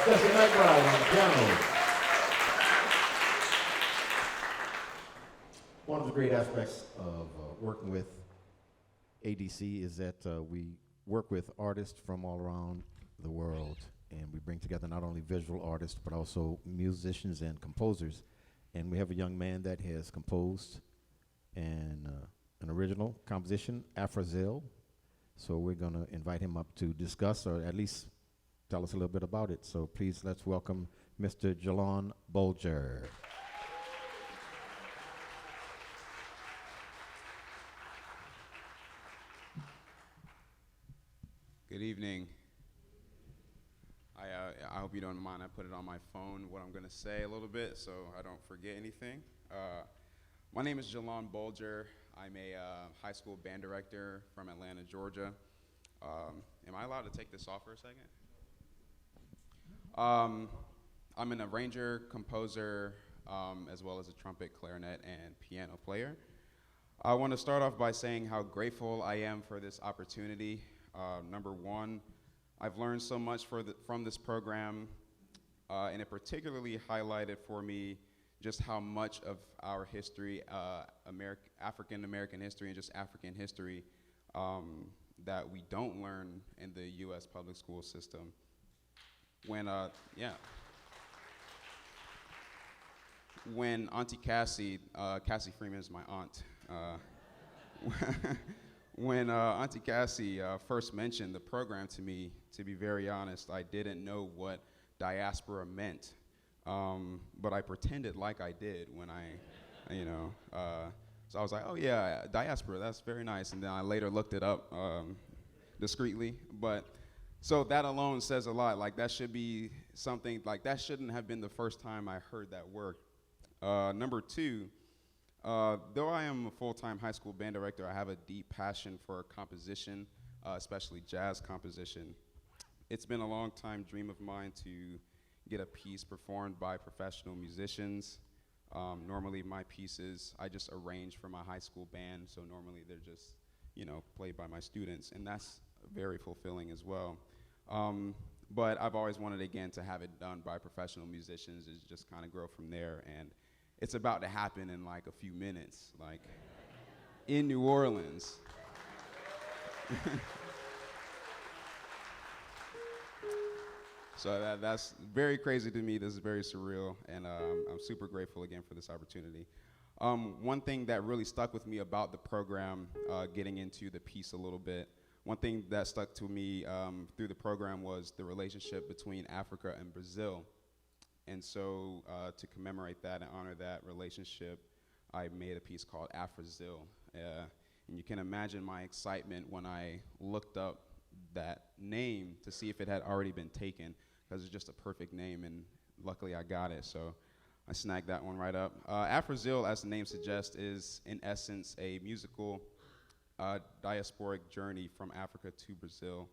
Jesse McBride on piano. One of the great aspects of working with ADC is that we work with artists from all around the world, and we bring together not only visual artists but also musicians and composers. And we have a young man that has composed an original composition, Afrazil. So we're going to invite him up to discuss, or at least tell us a little bit about it. So please, let's welcome Mr. Jalon Bolger. Good evening. I hope you don't mind. I put it on my phone, what I'm going to say a little bit, so I don't forget anything. My name is Jalon Bolger. I'm a high school band director from Atlanta, Georgia. Am I allowed to take this off for a second? I'm an arranger, composer, as well as a trumpet, clarinet, and piano player. I want to start off by saying how grateful I am for this opportunity. Number one, I've learned so much from this program, and it particularly highlighted for me just how much of our history, African American history and just African history, that we don't learn in the U.S. public school system. When Auntie Cassie Freeman is my aunt, when Auntie Cassie first mentioned the program to me, to be very honest, I didn't know what diaspora meant, but I pretended like I did when so I was like, oh yeah, diaspora, that's very nice, and then I later looked it up discreetly, but so that alone says a lot. Like that should be something, like that shouldn't have been the first time I heard that word. Number two, though I am a full-time high school band director, I have a deep passion for composition, especially jazz composition. It's been a long-time dream of mine to get a piece performed by professional musicians. Normally my pieces, I just arrange for my high school band, so normally they're just, played by my students, and that's very fulfilling as well. But I've always wanted, again, to have it done by professional musicians, is just kind of grow from there, and it's about to happen in like a few minutes, like in New Orleans. So that's very crazy to me. This is very surreal, and I'm super grateful again for this opportunity. One thing that really stuck with me about the program, getting into the piece a little bit, one thing that stuck to me through the program was the relationship between Africa and Brazil. And so to commemorate that and honor that relationship, I made a piece called Afrazil. And you can imagine my excitement when I looked up that name to see if it had already been taken, because it's just a perfect name, and luckily I got it, so I snagged that one right up. Afrazil, as the name suggests, is in essence a musical diasporic journey from Africa to Brazil.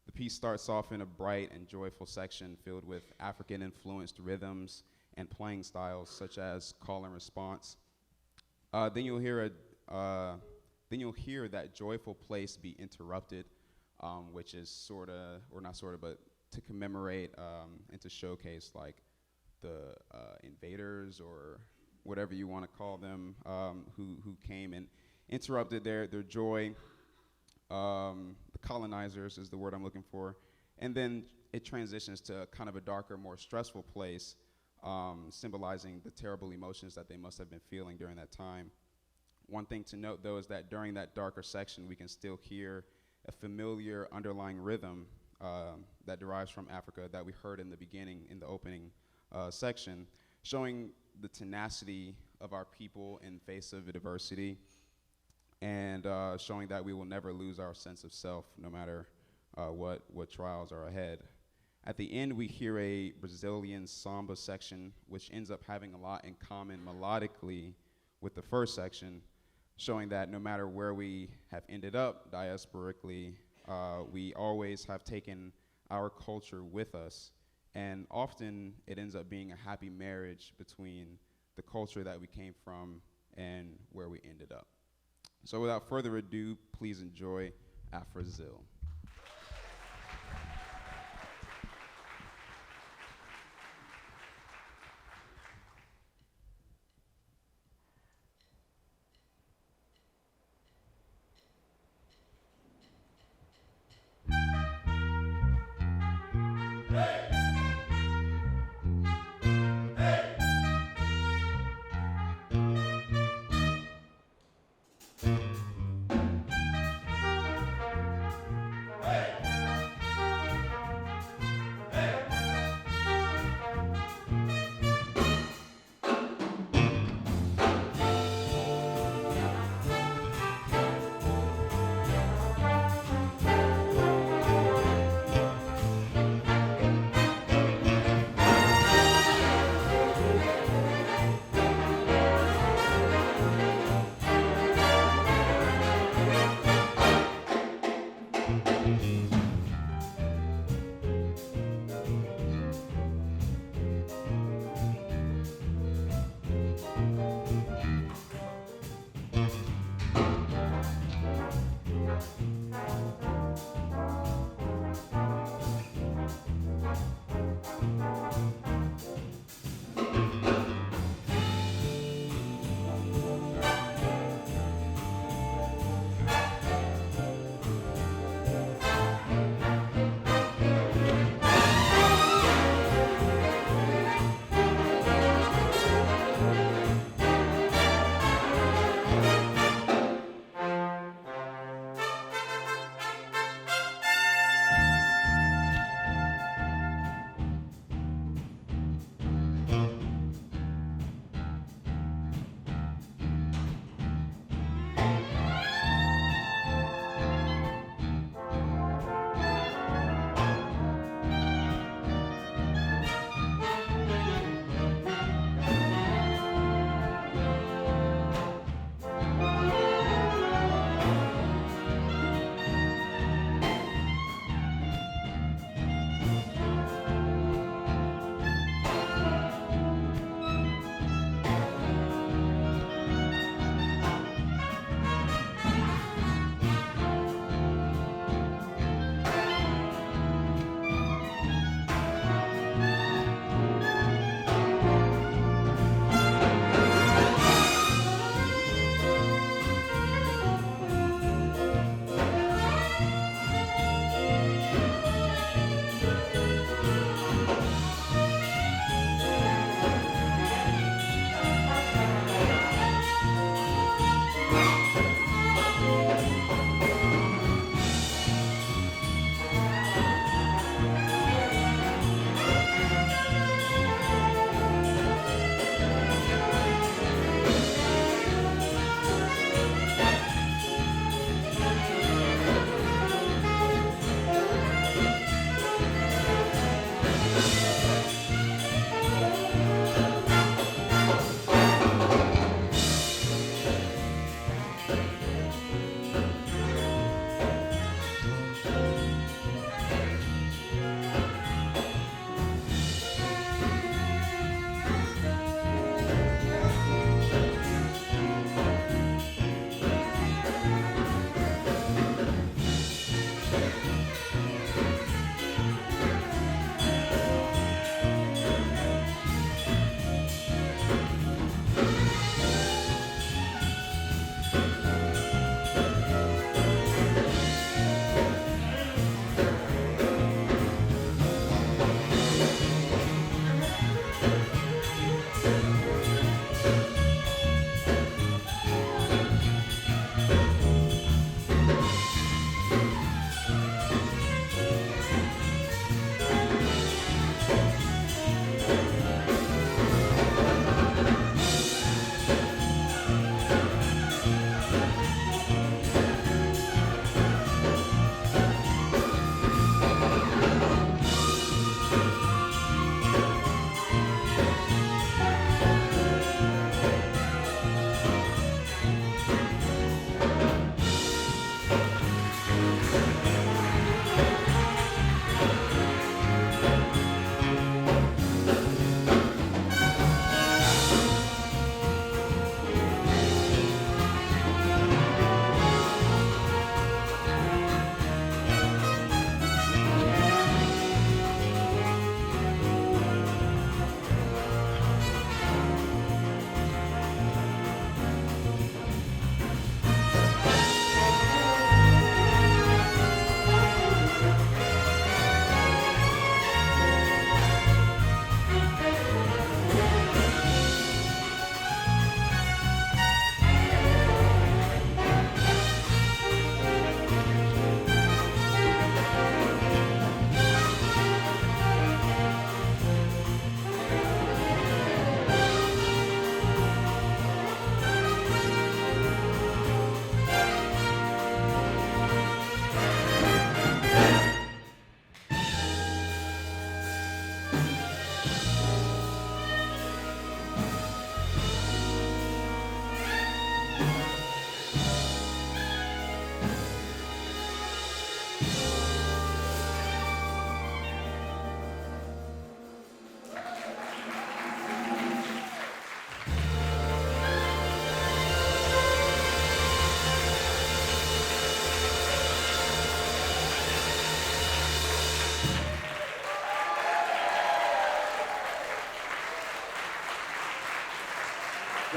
The piece starts off in a bright and joyful section filled with African-influenced rhythms and playing styles such as call and response. Then you'll hear that joyful place be interrupted, which is but to commemorate and to showcase like the invaders or whatever you want to call them, who came and interrupted their joy. The colonizers is the word I'm looking for. And then it transitions to kind of a darker, more stressful place, symbolizing the terrible emotions that they must have been feeling during that time. One thing to note, though, is that during that darker section, we can still hear a familiar underlying rhythm that derives from Africa that we heard in the beginning, in the opening section, showing the tenacity of our people in face of adversity, and showing that we will never lose our sense of self, no matter what trials are ahead. At the end, we hear a Brazilian samba section, which ends up having a lot in common melodically with the first section, showing that no matter where we have ended up diasporically, we always have taken our culture with us, and often it ends up being a happy marriage between the culture that we came from and where we ended up. So without further ado, please enjoy Afrazil.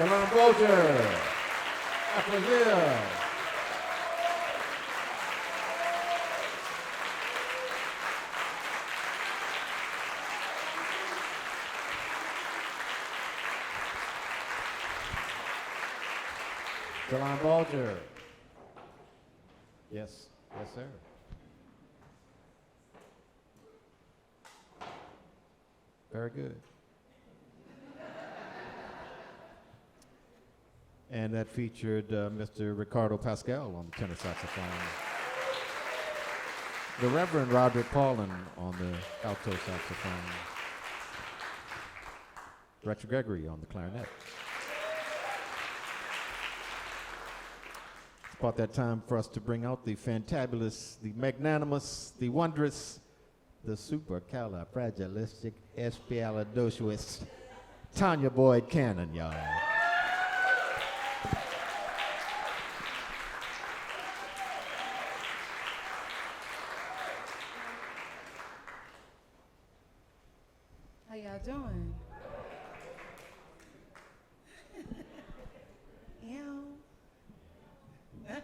Delon Bolger. Brazil. Delon Bolger. Yes, yes, sir. Very good. And that featured Mr. Ricardo Pascal on the tenor saxophone. The Reverend Roderick Paulin on the alto saxophone. Rex Gregory on the clarinet. It's about that time for us to bring out the fantabulous, the magnanimous, the wondrous, the supercalifragilistic espialidocious Tanya Boyd Cannon, y'all. How y'all doing? Ew. All right.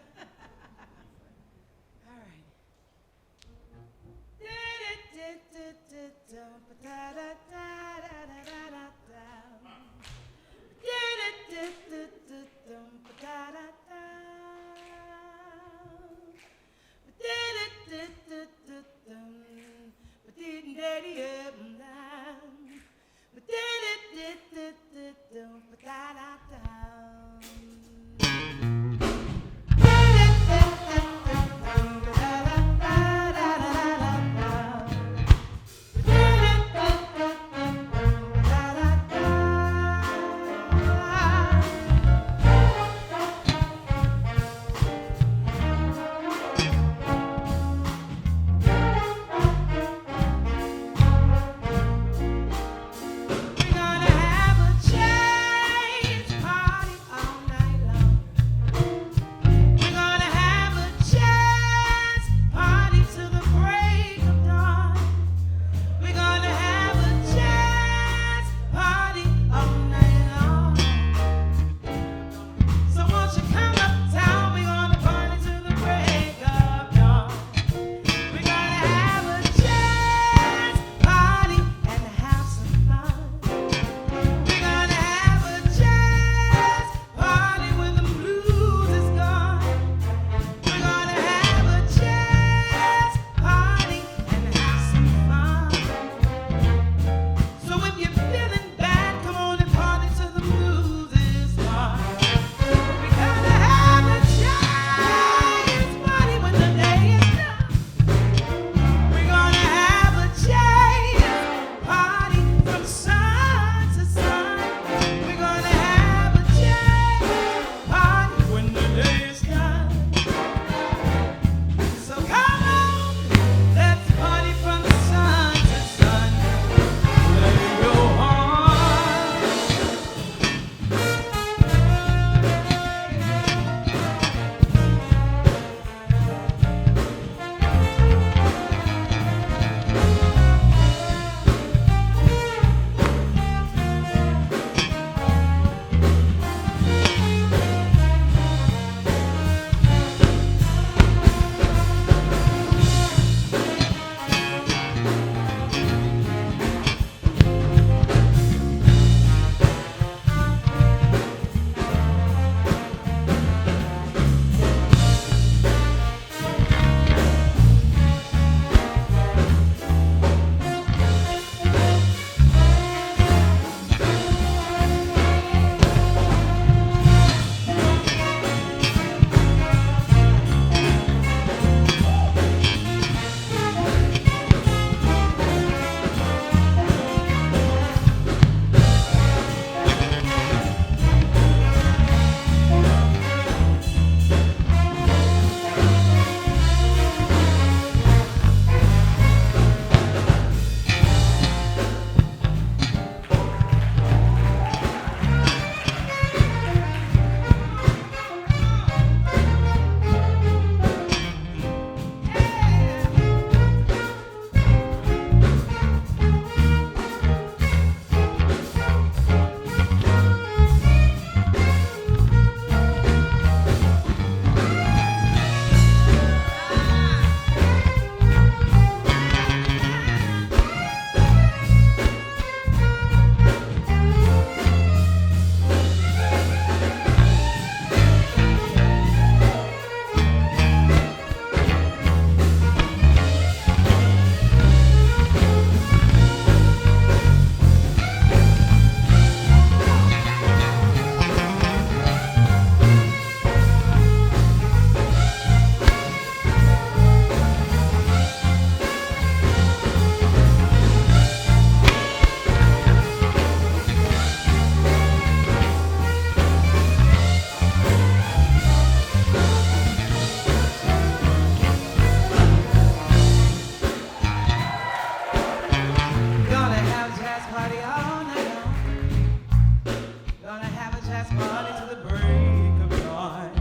break of dawn.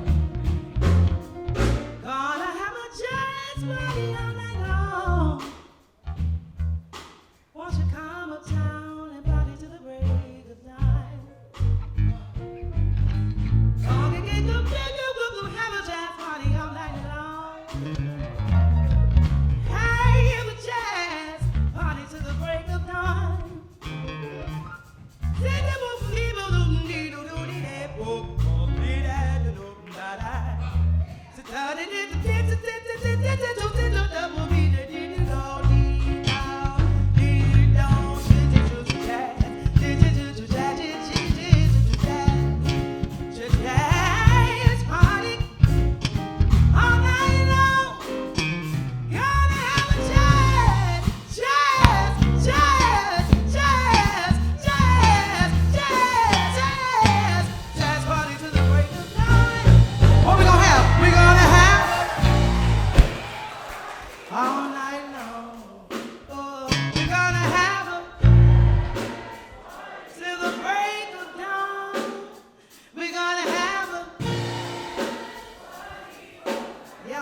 Gonna have a jazz party all night long. Won't you come uptown and party to the break of dawn? Gonna get the big have a jazz party all night long. Hey, have a jazz party to the break of dawn.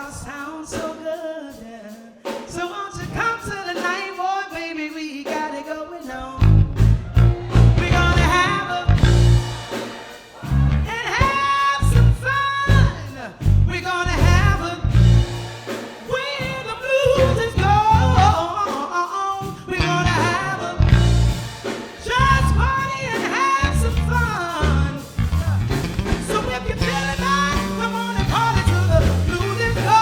Sounds so good, yeah. So won't you come to the night, boy, baby, we got it going on. We're gonna have and have some fun. We're gonna have where the blues is gone. We're gonna have just party and have some fun. So if you're feeling nice, come on and party to the blues is gone.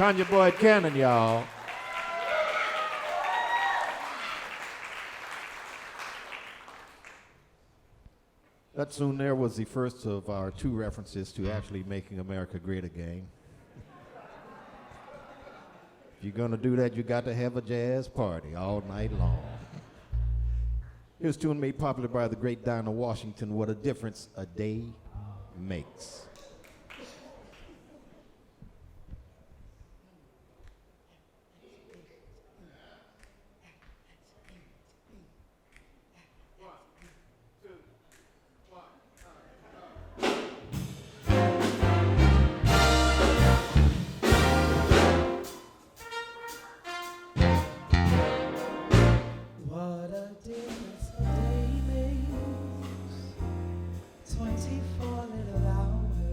Tanya Boyd Cannon, y'all. That tune there was the first of our two references to actually making America great again. If you're gonna do that, you got to have a jazz party all night long. Here's a tune made popular by the great Dinah Washington, What a Difference a Day Makes. What a difference a day makes. 24 little hours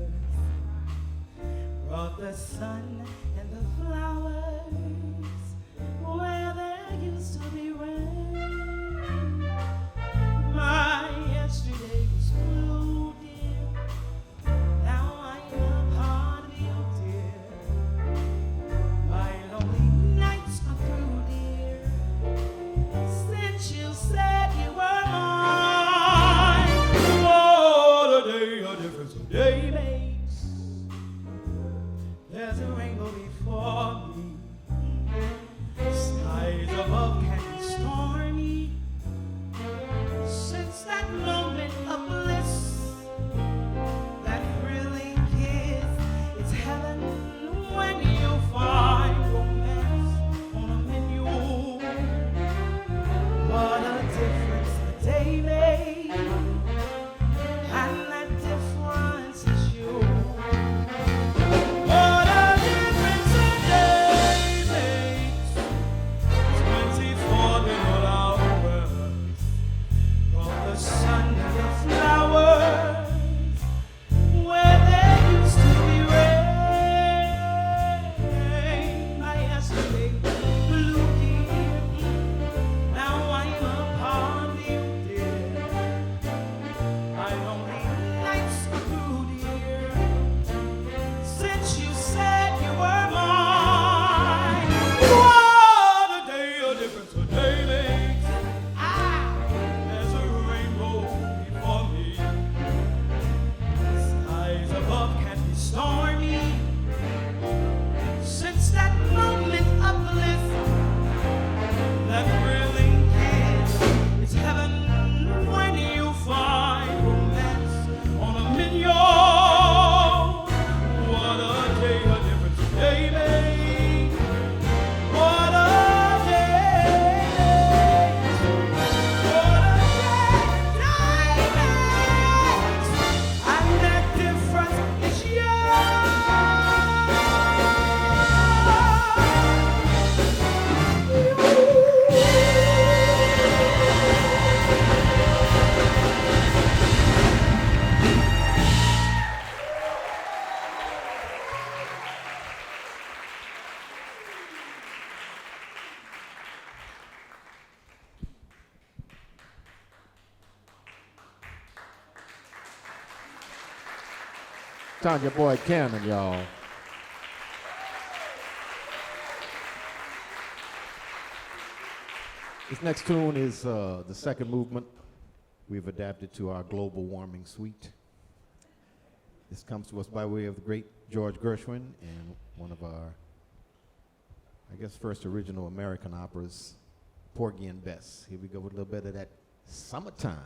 Tanya Boyd Cannon, y'all. This next tune is the second movement we've adapted to our global warming suite. This comes to us by way of the great George Gershwin and one of our, I guess, first original American operas, Porgy and Bess. Here we go with a little bit of that summertime.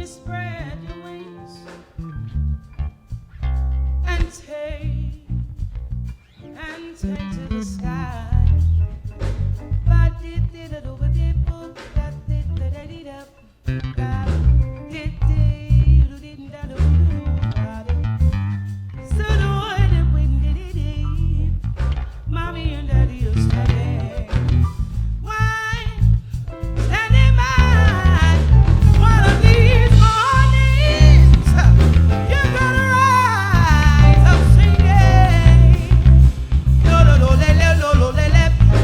you spread your wings and take to the sky. Mommy and daddy are standing. Why? Standing by one of these mornings. You're gonna rise up singing.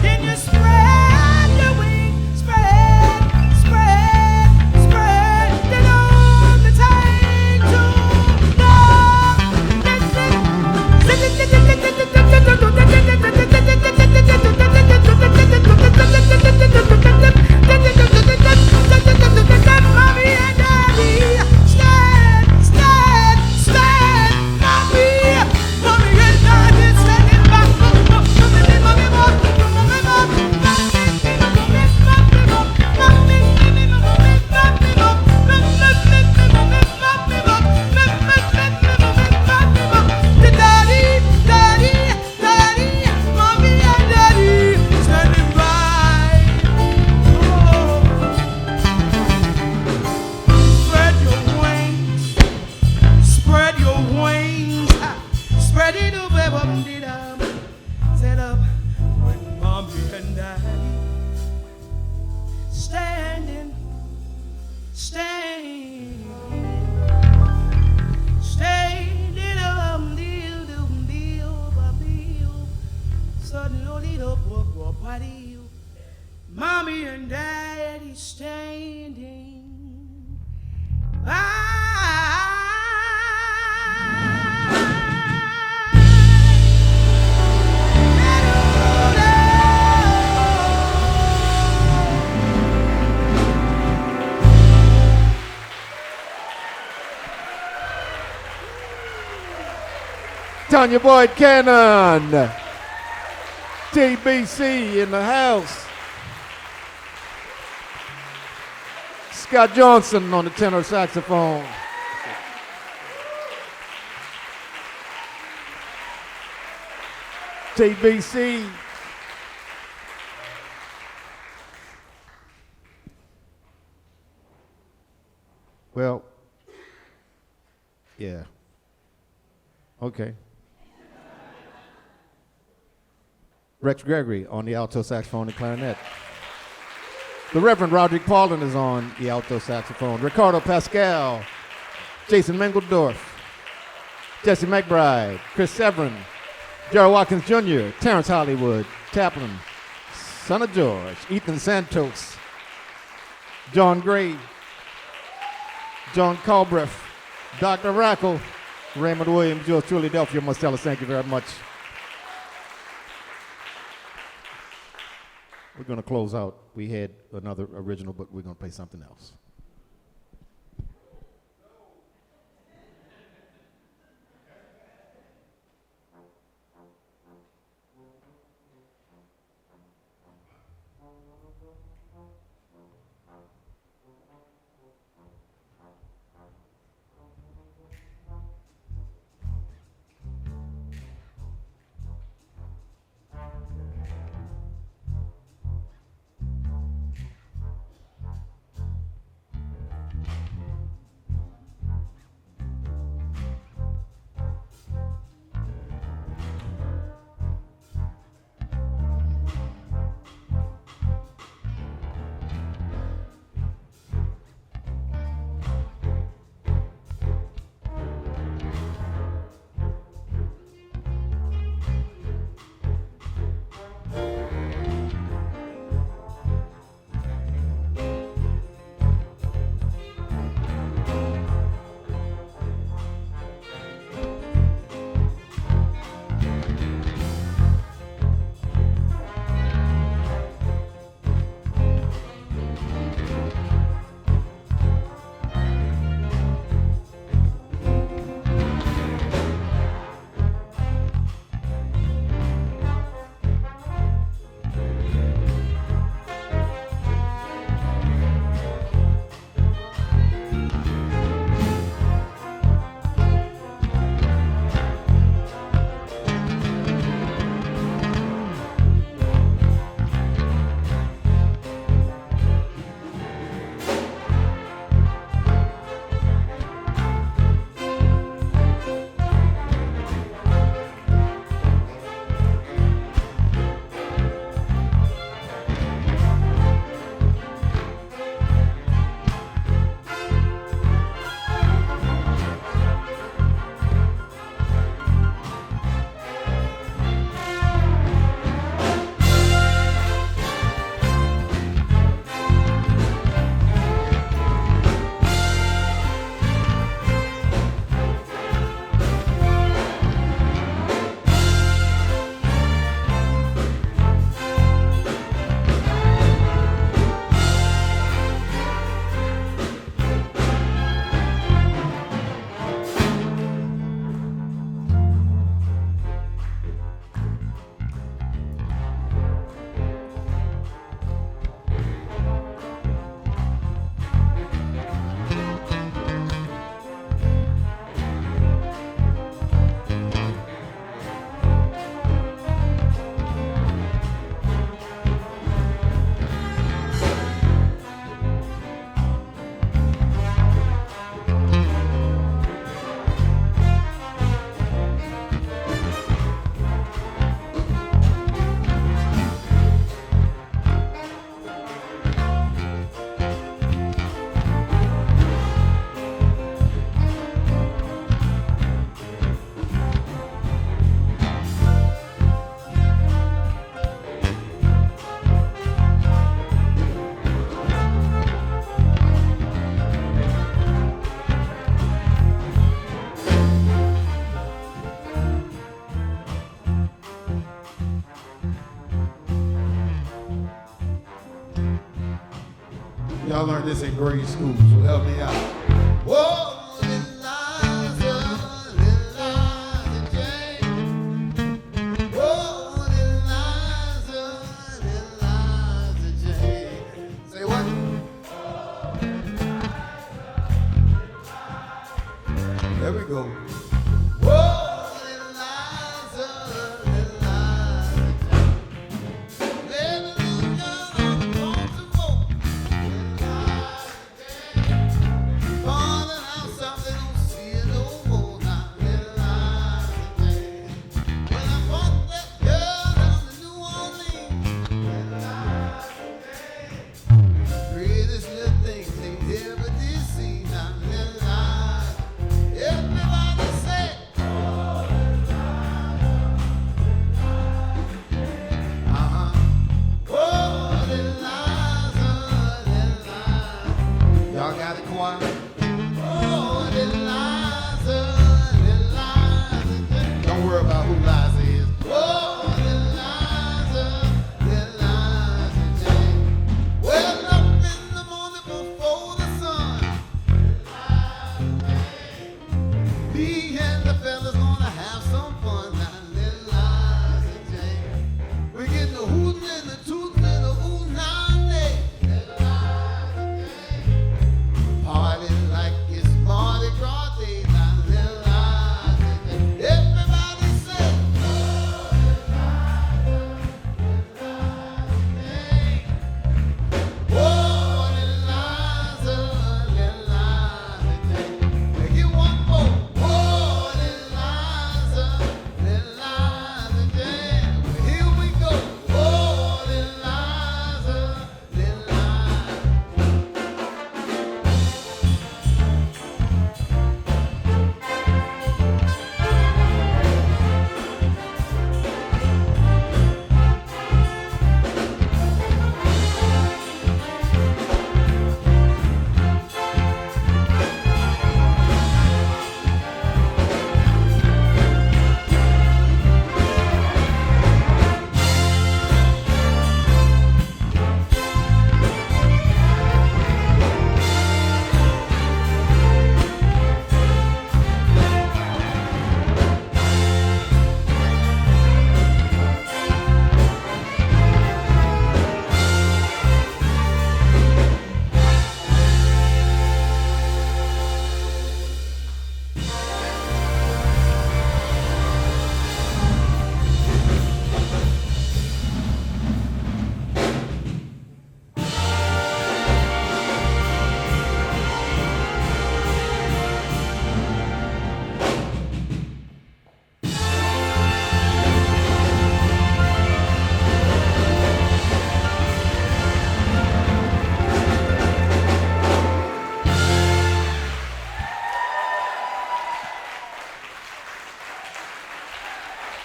Then you spread your wings, spread, spread, spread. Then on the time to go. Mommy and daddy, stand, stand, stand. Mommy and daddy, standing back. Spread your wings, spread it up, set up when mommy and daddy standing, standing up, suddenly mommy and daddy standing by. Tanya Boyd Cannon. TBC in the house. Scott Johnson on the tenor saxophone. TBC. Well, yeah. Okay. Rex Gregory on the alto saxophone and clarinet. The Reverend Roderick Paulin is on the alto saxophone. Ricardo Pascal, Jason Mengeldorf, Jesse McBride, Chris Severin, Gerald Watkins Jr., Terrence Hollywood, Taplin, Son of George, Ethan Santos, John Gray, John Calbreth, Dr. Rackle, Raymond Williams, yours truly, Delphia Marsalis. Thank you very much. We're going to close out. We had another original, but we're going to play something else. Y'all learned this in grade school, so help me out. Whoa, Eliza, Eliza Jane. Whoa, Eliza, Eliza Jane. Say what? There we go. Whoa, Eliza, Eliza Jane. Baby, little girl, I want to go. Falling out something, don't see it no more. Now, Eliza Jane. When I brought that girl down to New Orleans, greatest little thing they ever did see. Now, Eliza, everybody say, oh, Eliza, Eliza. Y'all got it, choir? Oh, Eliza, Eliza. Don't worry about who Liza is. Oh, Eliza, Eliza Jane. Well, up in the morning before the sun, me and the fellas gonna have some fun. Now, Eliza Jane. We're getting the hootin' and the tootin' and the ooh-nah-nay. Party like it's Mardi Gras Day. Now, Eliza Jane. Everybody say, oh, Eliza, Eliza Jane. Get one more. Oh, Eliza, Eliza Jane. Here we go. Oh, Eliza, Eliza.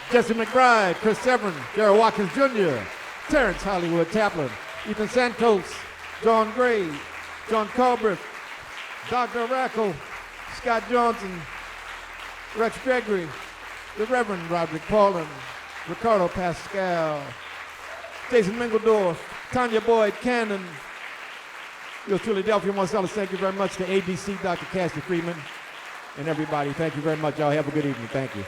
Jesse McBride, Chris Severn, Gerald Watkins Jr., Terrence Hollywood Taplin, Ethan Santos, John Gray, John Culbreth, Dr. Rackle, Scott Johnson, Rex Gregory, the Reverend Roderick Paulin, Ricardo Pascal, Jason Mingledorf, Tanya Boyd Cannon, yours truly, Delphia Marsalis. Thank you very much to ADC, Dr. Cassie Freeman, and everybody. Thank you very much. Y'all have a good evening. Thank you.